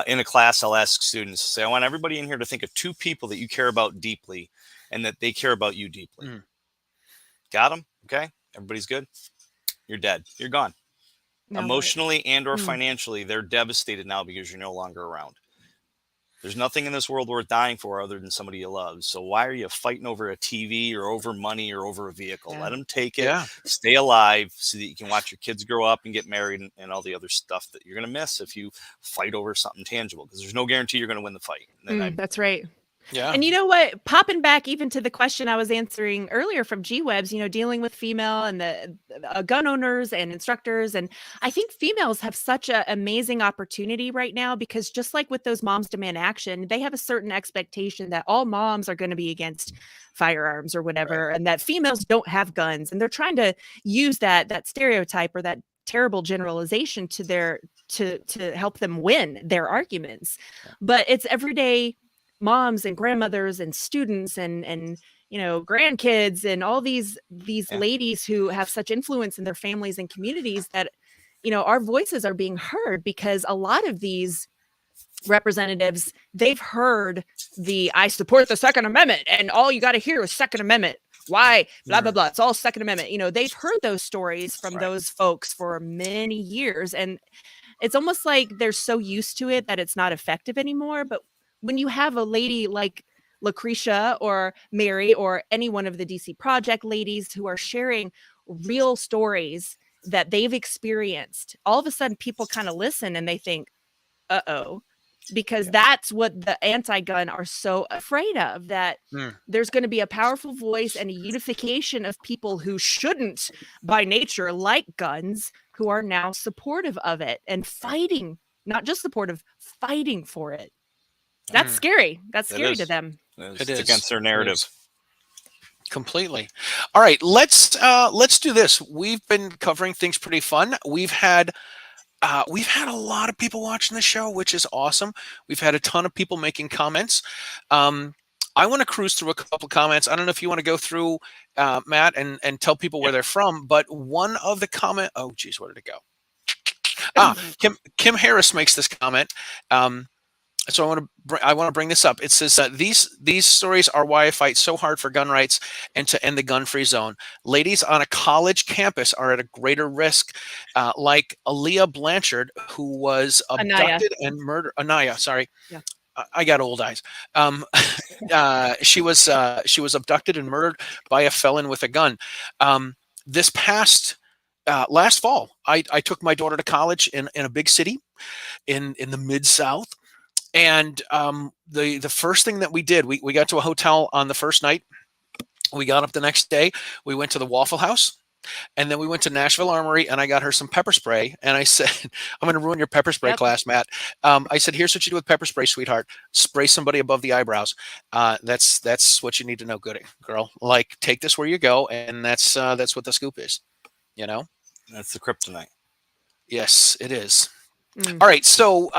in a class, I'll ask students, say, I want everybody in here to think of 2 people that you care about deeply and that they care about you deeply. Got them? Okay. Everybody's good. You're dead. You're gone. No, emotionally and or financially, they're devastated now because you're no longer around. There's nothing in this world worth dying for other than somebody you love. So why are you fighting over a TV or over money or over a vehicle? Let them take it, stay alive so that you can watch your kids grow up and get married and all the other stuff that you're going to miss if you fight over something tangible, because there's no guarantee you're going to win the fight. That's right. Yeah. And you know what, popping back even to the question I was answering earlier from G-Webs, dealing with female and the gun owners and instructors. And I think females have such an amazing opportunity right now, because just like with those Moms Demand Action, they have a certain expectation that all moms are going to be against firearms or whatever, and that females don't have guns. And they're trying to use that stereotype or that terrible generalization to help them win their arguments. But it's everyday moms and grandmothers and students and grandkids and all these ladies who have such influence in their families and communities that our voices are being heard, because a lot of these representatives, they've heard I support the Second Amendment, and all you got to hear is Second Amendment. Why? Blah, blah, blah. It's all Second Amendment. They've heard those stories from those folks for many years. And it's almost like they're so used to it that it's not effective anymore. But when you have a lady like Lucretia or Mary or any one of the DC Project ladies who are sharing real stories that they've experienced, all of a sudden people kind of listen and they think, uh-oh, because that's what the anti-gun are so afraid of, that there's going to be a powerful voice and a unification of people who shouldn't by nature like guns, who are now supportive of it and fighting, not just supportive, fighting for it. That's scary. That's scary to them. It is against their narrative. Completely. All right, let's do this. We've been covering things pretty fun. We've had a lot of people watching the show, which is awesome. We've had a ton of people making comments. I want to cruise through a couple comments. I don't know if you want to go through, Matt, and tell people where they're from, but one of the comment. Oh, geez, where did it go? Kim Harris makes this comment. So I want to bring this up. It says these stories are why I fight so hard for gun rights and to end the gun-free zone. Ladies on a college campus are at a greater risk, like Aaliyah Blanchard, who was abducted and murdered. Anaya, sorry. Yeah. I got old eyes. She was abducted and murdered by a felon with a gun. This past last fall, I took my daughter to college in a big city in the Mid-South. And the first thing that we did, we got to a hotel on the first night. We got up the next day. We went to the Waffle House. And then we went to Nashville Armory, and I got her some pepper spray. And I said, I'm going to ruin your pepper spray class, Matt. I said, here's what you do with pepper spray, sweetheart. Spray somebody above the eyebrows. That's what you need to know, goody girl. Like, take this where you go, and that's what the scoop is. You know, that's the kryptonite. Yes, it is. All right, so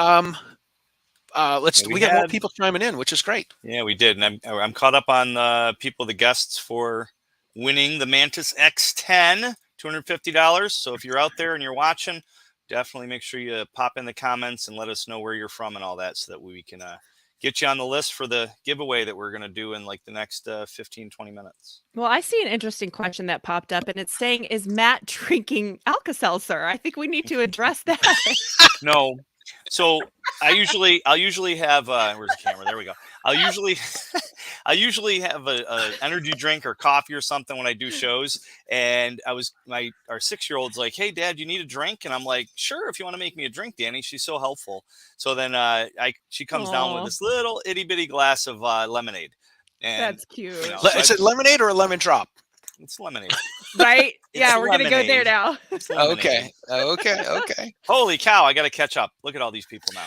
we got more people chiming in, which is great. Yeah, we did, and I'm caught up on the guests for winning the Mantis X10, $250. So if you're out there and you're watching, definitely make sure you pop in the comments and let us know where you're from and all that, so that we can get you on the list for the giveaway that we're going to do in like the next 15, 20 minutes. Well, I see an interesting question that popped up, and it's saying, is Matt drinking Alka-Seltzer? I think we need to address that. No. So I'll usually have where's the camera? There we go. I usually have a energy drink or coffee or something when I do shows. And our 6-year-old's like, "Hey, Dad, you need a drink?" And I'm like, "Sure, if you want to make me a drink, Danny." She's so helpful. So then she comes down with this little itty bitty glass of lemonade. And, that's cute. Is it lemonade or a lemon drop? It's lemonade. Right? Yeah, we're going to go there now. Okay. Holy cow, I got to catch up. Look at all these people now.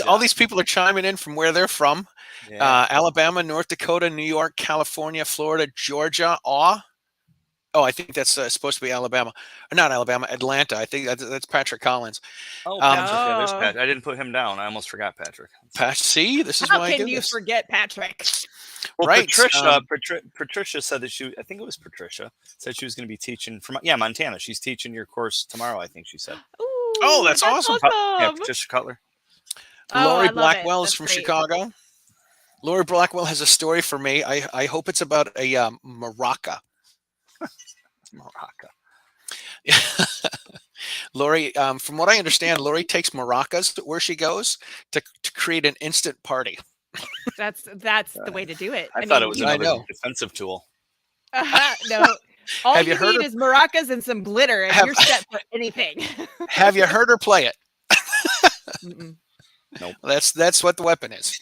All these people are chiming in from where they're from. Yeah. Alabama, North Dakota, New York, California, Florida, Georgia. Oh, I think that's supposed to be Alabama. Or not Alabama, Atlanta. I think that's Patrick Collins. Oh, Patrick. Yeah, there's Patrick. I didn't put him down. I almost forgot Patrick. See, this is how why can you forget Patrick? Well, right. Patricia said that I think it was Patricia, said she was going to be teaching from Montana. She's teaching your course tomorrow, I think she said. Ooh, that's awesome. Yeah, Patricia Cutler. Lori Blackwell is from Chicago. Lori Blackwell has a story for me. I hope it's about a maraca. Maraca. Lori, from what I understand, Lori takes maracas where she goes to create an instant party. That's the way to do it. I thought it was another defensive tool. No. All you need is maracas and some glitter, and you're set for anything. Have you heard her play it? Nope. That's what the weapon is.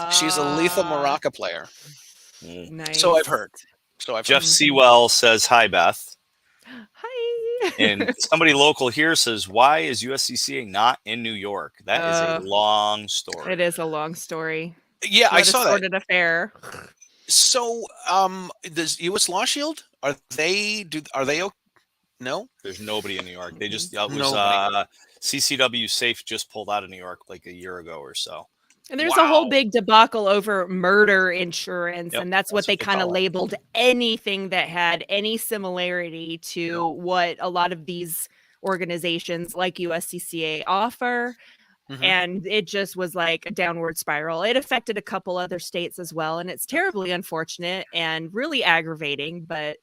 She's a lethal maraca player. Nice. So I've heard. Jeff Sewell says, "Hi, Beth." Hi. And somebody local here says, "Why is USCCA not in New York?" That is a long story. It is a long story. Yeah, I saw that. Sordid affair. So, does US Law Shield, are they no? There's nobody in New York. They just CCW Safe just pulled out of New York like a year ago or so. And there's a whole big debacle over murder insurance. And that's what they kind of labeled anything that had any similarity to what a lot of these organizations like USCCA offer. Mm-hmm. And it just was like a downward spiral. It affected a couple other states as well. And it's terribly unfortunate and really aggravating. But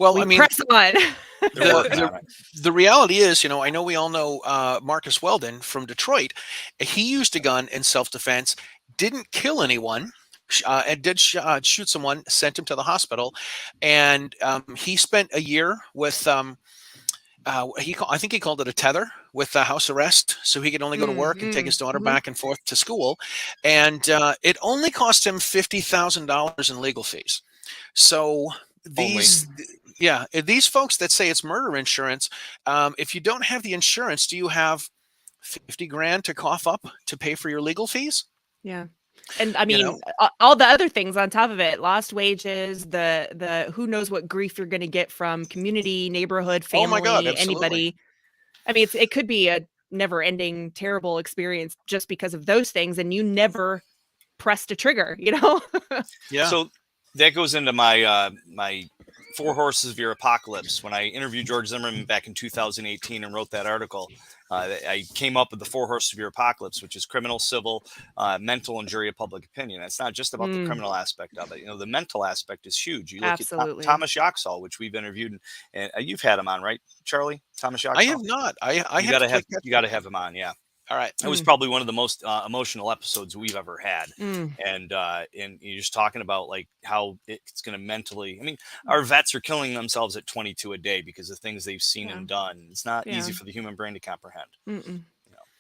press on. The reality is, I know we all know Marcus Weldon from Detroit. He used a gun in self-defense, didn't kill anyone, and did shoot someone, sent him to the hospital. And he spent a year with, I think he called it a tether, with house arrest, so he could only go to work and take his daughter back and forth to school. And it only cost him $50,000 in legal fees. So these folks that say it's murder insurance, if you don't have the insurance, do you have $50,000 to cough up to pay for your legal fees? Yeah. And I mean, all the other things on top of it, lost wages, the who knows what grief you're going to get from community, neighborhood, family, oh my God, anybody. I mean, it could be a never ending, terrible experience just because of those things. And you never pressed a trigger, Yeah. So that goes into my my 4 Horses of Your Apocalypse. When I interviewed George Zimmerman back in 2018 and wrote that article, I came up with the 4 Horses of Your Apocalypse, which is criminal, civil, mental, and jury of public opinion. It's not just about the criminal aspect of it. The mental aspect is huge. You look at Thomas Yaxall, which we've interviewed, and you've had him on, right, Charlie? Thomas Yaxall? I have not. You got to have him on, yeah. All right. It was probably one of the most emotional episodes we've ever had. And you're just talking about like how it's going to mentally, I mean, our vets are killing themselves at 22 a day because of things they've seen and done. It's not easy for the human brain to comprehend.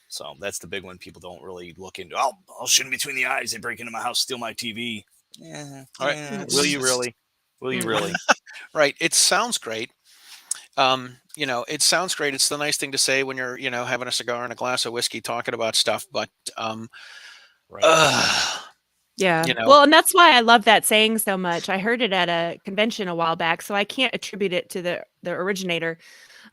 So that's the big one. People don't really look into. Oh, I'll shoot them between the eyes. They break into my house, steal my TV. Yeah. All right. Will you really? Will you really? Right. It sounds great. It sounds great. It's the nice thing to say when you're, having a cigar and a glass of whiskey talking about stuff. But, yeah. Well, and that's why I love that saying so much. I heard it at a convention a while back, so I can't attribute it to the originator.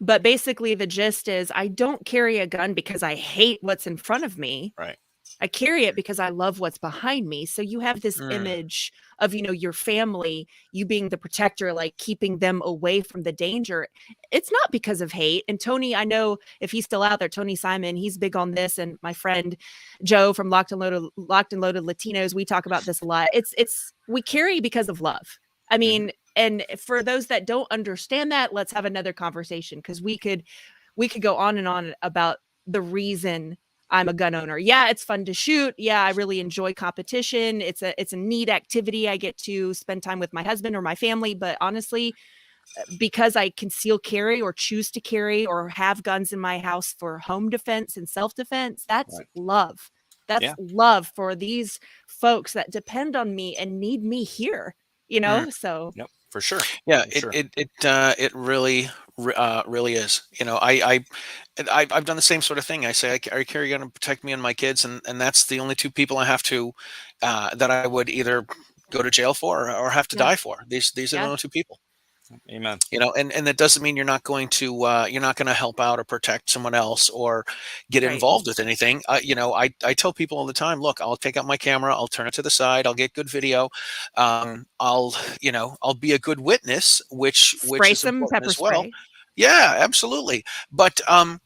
But basically, the gist is I don't carry a gun because I hate what's in front of me. Right. I carry it because I love what's behind me. So you have this image of, your family, you being the protector, like keeping them away from the danger. It's not because of hate. And Tony, I know if he's still out there, Tony Simon, he's big on this. And my friend Joe from Locked and Loaded Latinos, we talk about this a lot. We carry because of love. I mean, and for those that don't understand that, let's have another conversation, because we could go on and on about the reason I'm a gun owner. Yeah, it's fun to shoot. Yeah, I really enjoy competition. It's a neat activity. I get to spend time with my husband or my family. But honestly, because I conceal carry or choose to carry or have guns in my house for home defense and self-defense, that's love. That's love for these folks that depend on me and need me here. So yep, for sure. Yeah, it really is. I've done the same sort of thing. I say I carry a gun to protect me and my kids, and that's the only two people I have to that I would either go to jail for or have to die for. These are the only two people. Amen. And that doesn't mean you're not going to help out or protect someone else or get involved with anything. I tell people all the time, look, I'll take out my camera, I'll turn it to the side, I'll get good video. I'll be a good witness, which is some important pepper as well. spray. Yeah, absolutely. But I'm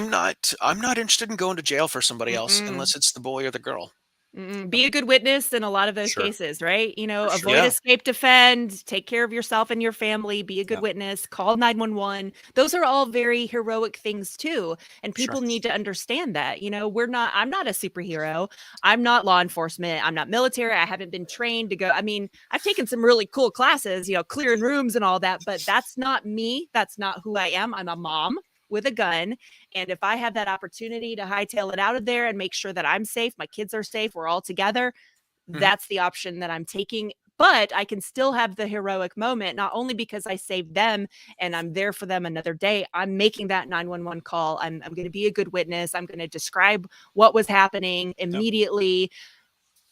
not interested in going to jail for somebody else unless it's the boy or the girl. Be a good witness in a lot of those cases, right? Avoid escape, defend, take care of yourself and your family, be a good witness, call 911. Those are all very heroic things too. And people need to understand that, I'm not a superhero. I'm not law enforcement. I'm not military. I haven't been trained to go. I mean, I've taken some really cool classes, clearing rooms and all that, but that's not me. That's not who I am. I'm a mom with a gun. And if I have that opportunity to hightail it out of there and make sure that I'm safe, my kids are safe, we're all together, that's the option that I'm taking. But I can still have the heroic moment, not only because I saved them and I'm there for them another day. I'm making that 911 call. I'm going to be a good witness. I'm going to describe what was happening immediately,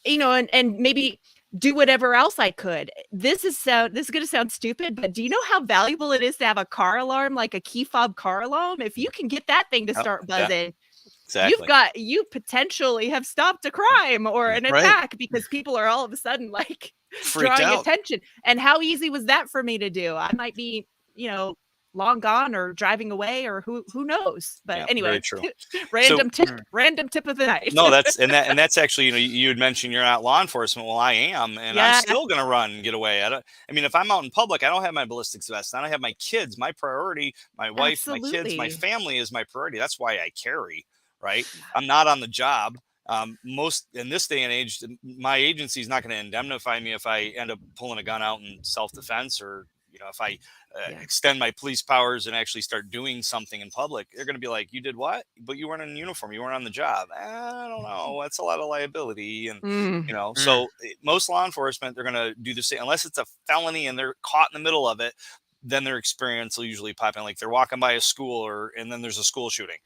and maybe do whatever else I could. This is going to sound stupid, but do you know how valuable it is to have a car alarm, like a key fob car alarm? If you can get that thing to start buzzing, you potentially have stopped a crime or an attack, because people are all of a sudden like drawing attention. And how easy was that for me to do? I might be, long gone or driving away, or who knows. But anyway, random tip of the night. No, that's actually, you had mentioned you're not law enforcement. Well, I am, and I'm still gonna run and get away. If I'm out in public, I don't have my ballistics vest. I don't have my kids. My priority, my wife, my kids, my family is my priority. That's why I carry. Right? I'm not on the job. Most in this day and age, my agency is not going to indemnify me if I end up pulling a gun out in self-defense, or if I extend my police powers and actually start doing something in public. They're going to be like, you did what? But you weren't in uniform. You weren't on the job. I don't know. That's a lot of liability. And, so most law enforcement, they're going to do the same, unless it's a felony and they're caught in the middle of it. Then their experience will usually pop in, like they're walking by a school and then there's a school shooting.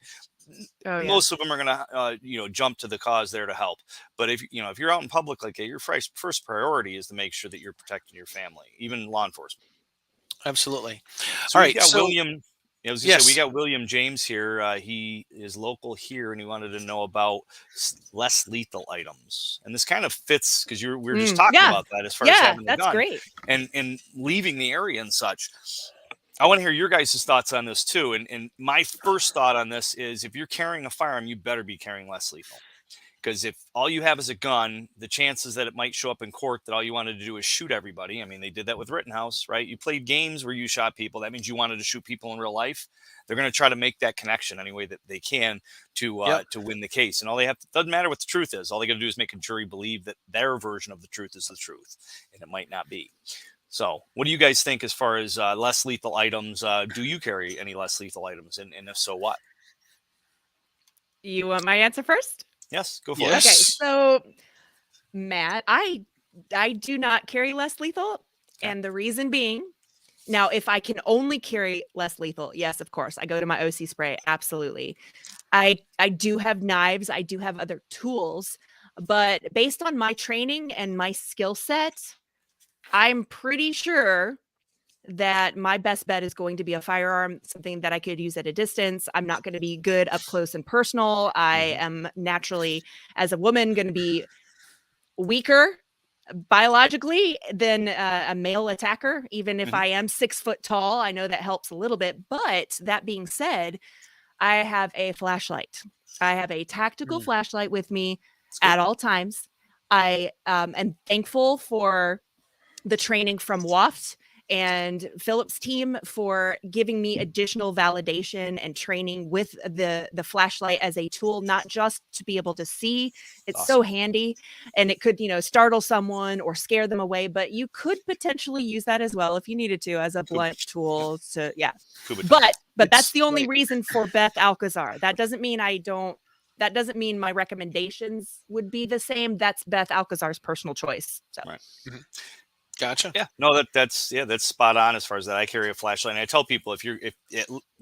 Most of them are going to, jump to the cause there to help. But if you're out in public like that, your first priority is to make sure that you're protecting your family, even law enforcement. Absolutely. So all right. William, we got William James here. He is local here, and he wanted to know about less lethal items. And this kind of fits because we were just talking about that as far as having the gun great. And leaving the area and such. I want to hear your guys' thoughts on this too. And my first thought on this is, if you're carrying a firearm, you better be carrying less lethal. Because if all you have is a gun, the chances that it might show up in court that all you wanted to do is shoot everybody. I mean, they did that with Rittenhouse, right? You played games where you shot people. That means you wanted to shoot people in real life. They're going to try to make that connection any way that they can to win the case. And all they have to, doesn't matter what the truth is. All they got to do is make a jury believe that their version of the truth is the truth, and it might not be. So what do you guys think as far as less lethal items? Do you carry any less lethal items? And if so, what? You want my answer first? Yes, go for Yes. it. Okay, so Matt, I do not carry less lethal, and the reason being, now if I can only carry less lethal, yes, of course, I go to my OC spray, absolutely. I do have knives, I do have other tools, but based on my training and my skill set, I'm pretty sure that my best bet is going to be a firearm, something that I could use at a distance. I'm not going to be good up close and personal. I am naturally, as a woman, going to be weaker biologically than a male attacker, even if I am 6 foot tall. I know that helps a little bit. But that being said, I have a flashlight. I have a tactical flashlight with me at all times. I am thankful for the training from WAFT and Philip's team for giving me additional validation and training with the flashlight as a tool, not just to be able to see. It's awesome. So handy, and it could, startle someone or scare them away, but you could potentially use that as well if you needed to as a blunt tool to, but that's the only reason for Beth Alcazar. That doesn't mean that doesn't mean my recommendations would be the same. That's Beth Alcazar's personal choice. So. Right. Gotcha. Yeah, no, that's spot on as far as that. I carry a flashlight, and I tell people if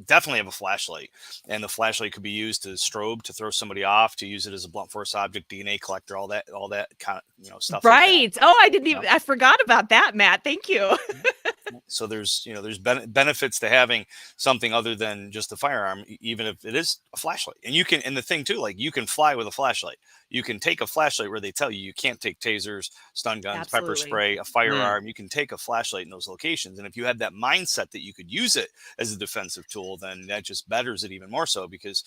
definitely have a flashlight, and the flashlight could be used to strobe, to throw somebody off, to use it as a blunt force object, DNA collector, all that kind of stuff. Right. Like oh, I didn't even. I forgot about that, Matt. Thank you. So there's benefits to having something other than just a firearm, even if it is a flashlight. And you can, and the thing too, like you can fly with a flashlight. You can take a flashlight where they tell you can't take tasers, stun guns, pepper spray, a firearm. You can take a flashlight in those locations. And if you had that mindset that you could use it as a defensive tool, then that just betters it even more so, because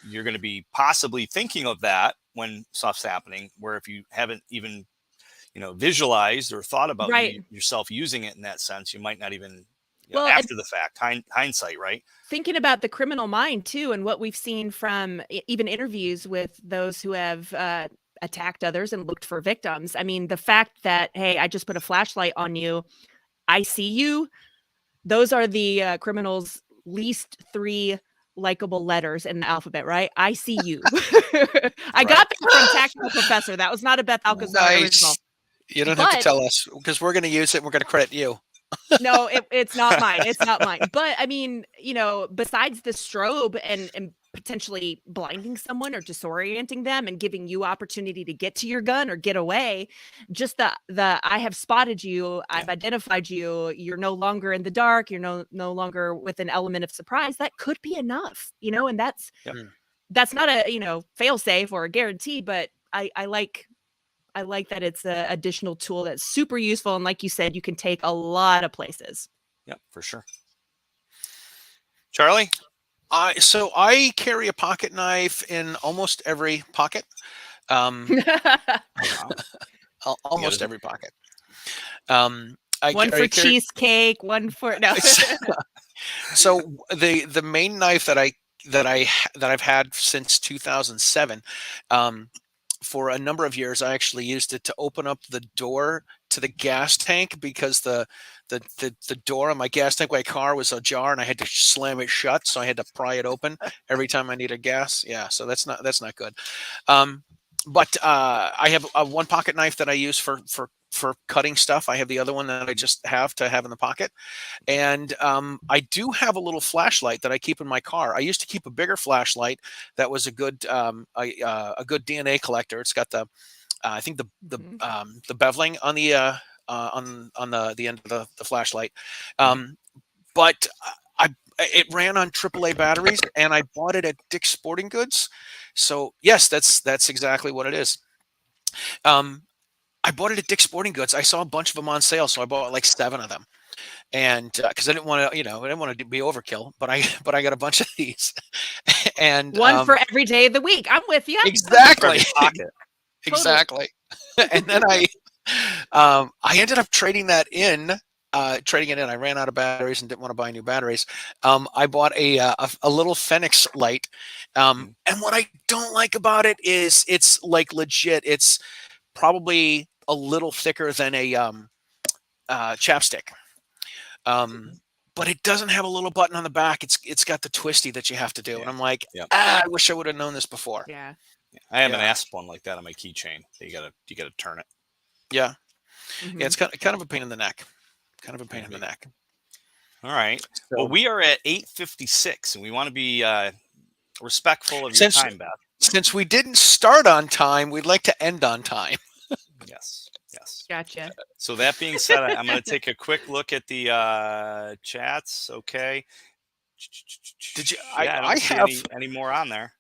you're going to be possibly thinking of that when stuff's happening, where if you haven't even visualized or thought about yourself using it in that sense, you might not even, after the fact, hindsight, right? Thinking about the criminal mind too, and what we've seen from even interviews with those who have attacked others and looked for victims. I mean, the fact that, hey, I just put a flashlight on you, I see you. Those are the criminal's least 3 likable letters in the alphabet, right? I see you. I got that from Tactical Professor. That was not a Beth Alcazar original. You don't have to tell us, because we're going to use it and we're going to credit you. No, it's not mine. It's not mine. But I mean, besides the strobe and potentially blinding someone or disorienting them and giving you opportunity to get to your gun or get away, just the I have spotted you, I've identified you, you're no longer in the dark, you're no longer with an element of surprise, that could be enough, and that's not a, fail safe or a guarantee, but I like that it's an additional tool that's super useful. And like you said, you can take a lot of places. Yep, for sure. Charlie? So I carry a pocket knife in almost every pocket. Almost every pocket. One for cheesecake, one for no. So the main knife that I've had since 2007. For a number of years, I actually used it to open up the door to the gas tank, because the door on my gas tank, my car, was ajar, and I had to slam it shut. So I had to pry it open every time I needed gas. Yeah, so that's not good. But I have a one pocket knife that I use for cutting stuff. I have the other one that I just have to have in the pocket. And I do have a little flashlight that I keep in my car. I used to keep a bigger flashlight that was a good DNA collector. It's got I think the beveling on the end of the flashlight. But it ran on AAA batteries, and I bought it at Dick's Sporting Goods. So yes, that's exactly what it is. I bought it at Dick's Sporting Goods. I saw a bunch of them on sale, so I bought like 7 of them. And because I didn't want to, be overkill, but I got a bunch of these. And one for every day of the week. I'm with you. Exactly. Exactly. And then I ended up trading it in. I ran out of batteries and didn't want to buy new batteries. I bought a little Fenix light. And what I don't like about it is it's like legit. It's probably a little thicker than a chapstick. but it doesn't have a little button on the back. It's got the twisty that you have to do. Yeah. And I'm like, I wish I would have known this before. Yeah. I have an asp one like that on my keychain. You gotta turn it. Yeah. Yeah, it's kind of a pain in the neck. Kind of a pain in the neck. All right. So, well, we are at 8:56, and we want to be respectful of your time, Beth. Since we didn't start on time, we'd like to end on time. Yes. Gotcha. So that being said, I'm going to take a quick look at the chats. Okay. Did you? Yeah, I don't see any more on there.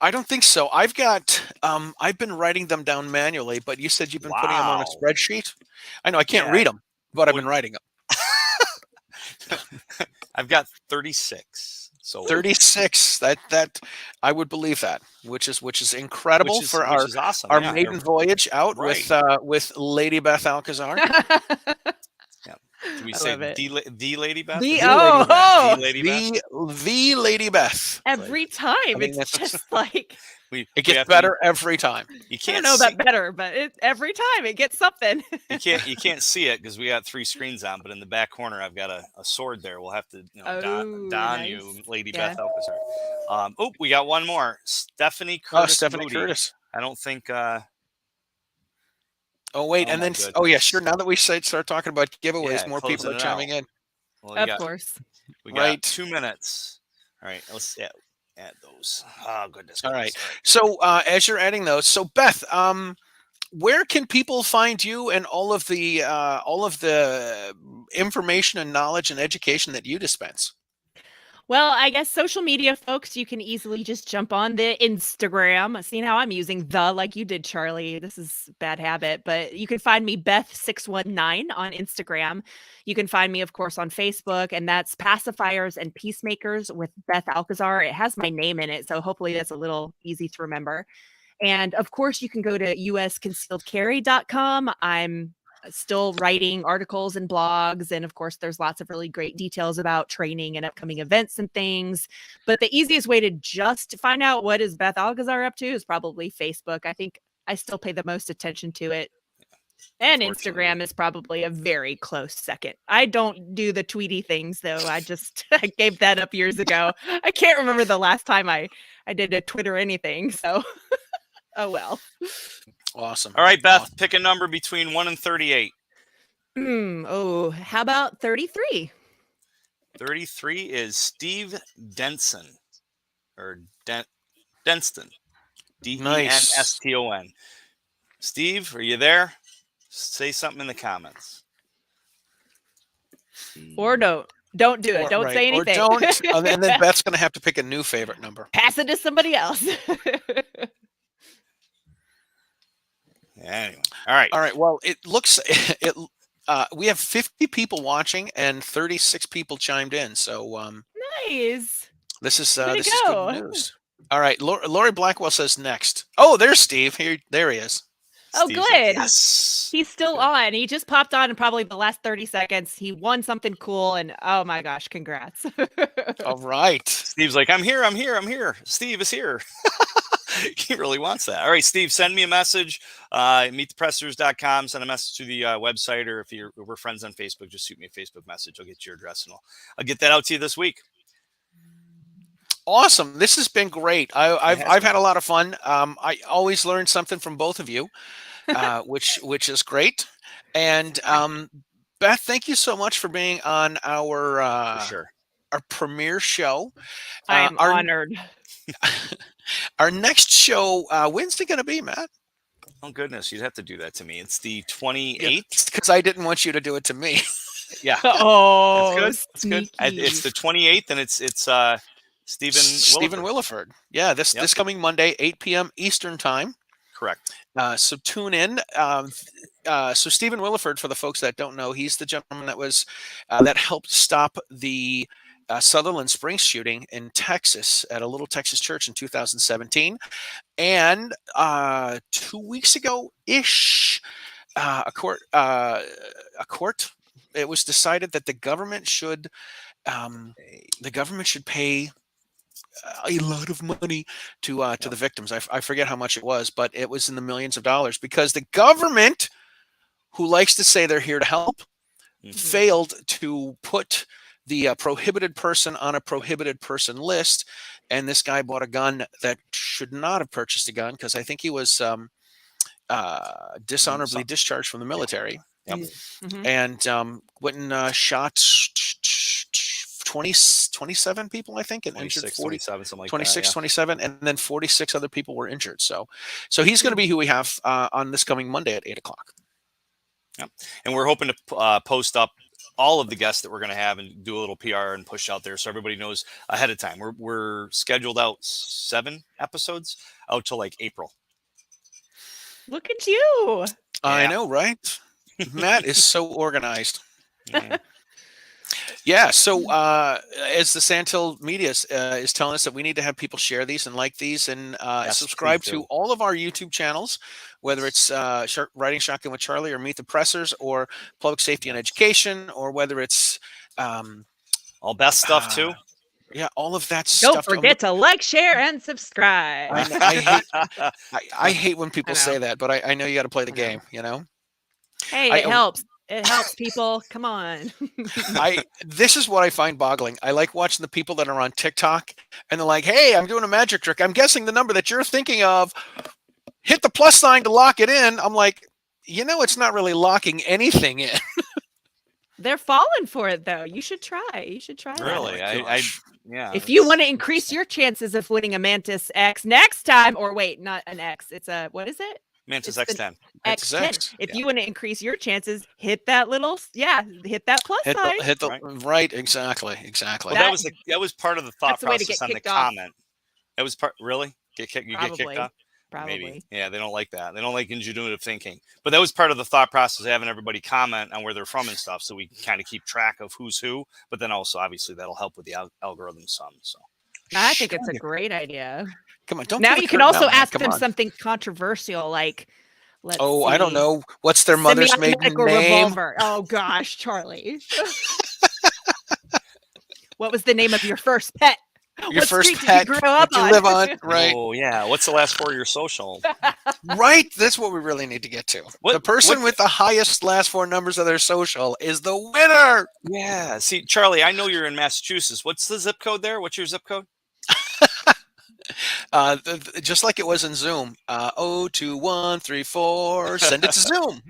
I don't think so. I've got. I've been writing them down manually, but you said you've been putting them on a spreadsheet. I know I can't read them, but I've been writing them. I've got 36. So 36. That I would believe that, which is incredible for our awesome. Our maiden voyage out with Lady Beth Alcazar. Do we say the Lady Beth? The Lady Beth. Every time it's just like it gets better every time. You can't. I don't know about better, but every time it gets something. You can't see it because we got 3 screens on, but in the back corner I've got a sword there. We'll have to don nice. you, Lady Beth Alcazar. We got one more. Stephanie Curtis. Stephanie Curtis. I don't think. Oh wait, and then yeah, sure. Now that we start talking about giveaways, more people are chiming in. Well, of course. We got 2 minutes. All right, let's add those. Oh goodness. All right. So as you're adding those, so Beth, where can people find you and all of the information and knowledge and education that you dispense? Well, I guess social media folks, you can easily just jump on the Instagram. Seeing how I'm using like you did, Charlie. This is a bad habit, but you can find me Beth619 on Instagram. You can find me, of course, on Facebook, and that's Pacifiers and Peacemakers with Beth Alcazar. It has my name in it, so hopefully that's a little easy to remember. And of course, you can go to usconcealedcarry.com. I'm still writing articles and blogs, and of course there's lots of really great details about training and upcoming events and things, but the easiest way to just find out what is Beth Alcazar up to is probably Facebook. I think I still pay the most attention to it, and Instagram is probably a very close second. I don't do the tweety things though. I gave that up years ago. I can't remember the last time I did a Twitter anything, so oh well. Awesome. All right, Beth, pick a number between 1 and 38. How about 33? 33 is Steve Denson, or Denston. Denston. Steve, are you there? Say something in the comments. Or don't do it. Don't say anything. Or don't. And then Beth's going to have to pick a new favorite number. Pass it to somebody else. Anyway, all right. Well, it looks we have 50 people watching and 36 people chimed in. So nice. This is good news. All right, Lori Blackwell says next. Oh, there's Steve. There he is. Oh, Steve's good. Yes. He's still on. He just popped on in probably the last 30 seconds. He won something cool, and oh my gosh, congrats. All right. Steve's like, I'm here. Steve is here. He really wants that. All right, Steve, send me a message. Meetthepressers.com. Send a message to the website, or if we're friends on Facebook, just shoot me a Facebook message. I'll get your address, and I'll get that out to you this week. Awesome. This has been great. I've had a lot of fun. I always learn something from both of you, which is great. And Beth, thank you so much for being on our premiere show. I am honored. Our next show, when's it going to be, Matt? Oh, goodness. You'd have to do that to me. It's the 28th. Because I didn't want you to do it to me. Yeah. Oh, that's good. It's the 28th, and it's Stephen Williford. Yeah, this coming Monday, 8 p.m. Eastern Time. Correct. So tune in. So Stephen Williford, for the folks that don't know, he's the gentleman that helped stop the Sutherland Springs shooting in Texas at a little Texas church in 2017. And 2 weeks ago-ish, a court, it was decided that the government should pay a lot of money to the victims. I forget how much it was, but it was in the millions of dollars, because the government, who likes to say they're here to help, failed to put the prohibited person on a prohibited person list, and this guy bought a gun that should not have purchased a gun because I think he was dishonorably discharged from the military. Yep. And went and shot 27 people, I think, and injured 27, something like 26, that, 27, and then 46 other people were injured. So he's going to be who we have on this coming Monday at 8:00. Yep. And we're hoping to post up all of the guests that we're going to have and do a little PR and push out there so everybody knows ahead of time. We're scheduled out 7 episodes out till like April. Look at you. I know, right? Matt is so organized. Yeah. Yeah. So as the Sandhill Media is telling us that we need to have people share these and like these and subscribe to all of our YouTube channels, whether it's Riding Shotgun with Charlie or Meet the Pressers or Public Safety and Education, or whether it's all best stuff too. Yeah, all of that stuff. Don't forget to like, share, and subscribe. I hate when people say that, but I know you got to play the game, you know? Hey, it helps. It helps, people. Come on. This is what I find boggling. I like watching the people that are on TikTok and they're like, hey, I'm doing a magic trick. I'm guessing the number that you're thinking of. Hit the plus sign to lock it in. I'm like, it's not really locking anything in. They're falling for it, though. You should try. You should try. Really? Yeah. If you want to increase your chances of winning a Mantis X next time, or wait, not an X. It's a, what is it? Mantis X10. X10. If you want to increase your chances, hit that little, hit that plus sign. Right. Exactly. Well, that was part of the thought process on the comment. That was really? Get kicked off? Probably. Maybe. Yeah, they don't like that. They don't like ingenuitive thinking. But that was part of the thought process, having everybody comment on where they're from and stuff, so we kind of keep track of who's who. But then also, obviously, that'll help with the algorithm some. So I think it's a great idea. Come on, don't. Now you can also ask them something controversial, like, let's see. I don't know. What's their mother's maiden name? Revolver. Oh gosh, Charlie. What was the name of your first pet? Your first pet you live on, right? Oh yeah. What's the last 4 of your social? Right. That's what we really need to get to. The person with the highest last 4 numbers of their social is the winner. Yeah. See, Charlie, I know you're in Massachusetts. What's the zip code there? What's your zip code? Just like it was in Zoom. 02134. Send it to Zoom.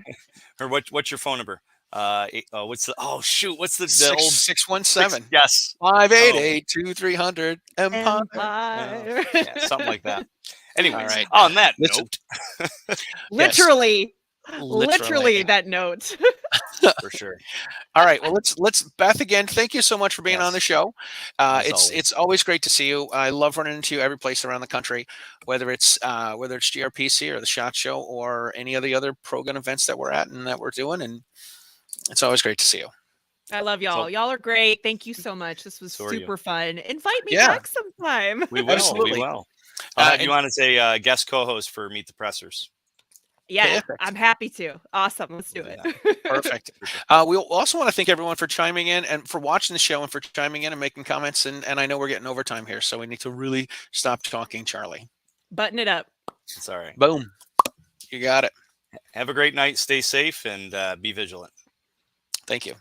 Or what's your phone number? What's the old 617? Yes. 588-2300 Empire. Yeah, something like that. Anyways, right. On that note, literally that note. For sure. All right. Well, let's Beth again. Thank you so much for being on the show. It's always great to see you. I love running into you every place around the country, whether it's GRPC or the SHOT Show or any of the other pro gun events that we're at and that we're doing, and it's always great to see you. I love y'all. Y'all are great. Thank you so much. This was super fun. Invite me back sometime. We will. Absolutely. We will. You want to say guest co-host for Meet the Pressers? Yeah, perfect. I'm happy to. Awesome. Let's do it. Perfect. We also want to thank everyone for chiming in and for watching the show and for chiming in and making comments. And I know we're getting overtime here, so we need to really stop talking, Charlie. Button it up. It's all right. Boom. You got it. Have a great night. Stay safe and be vigilant. Thank you.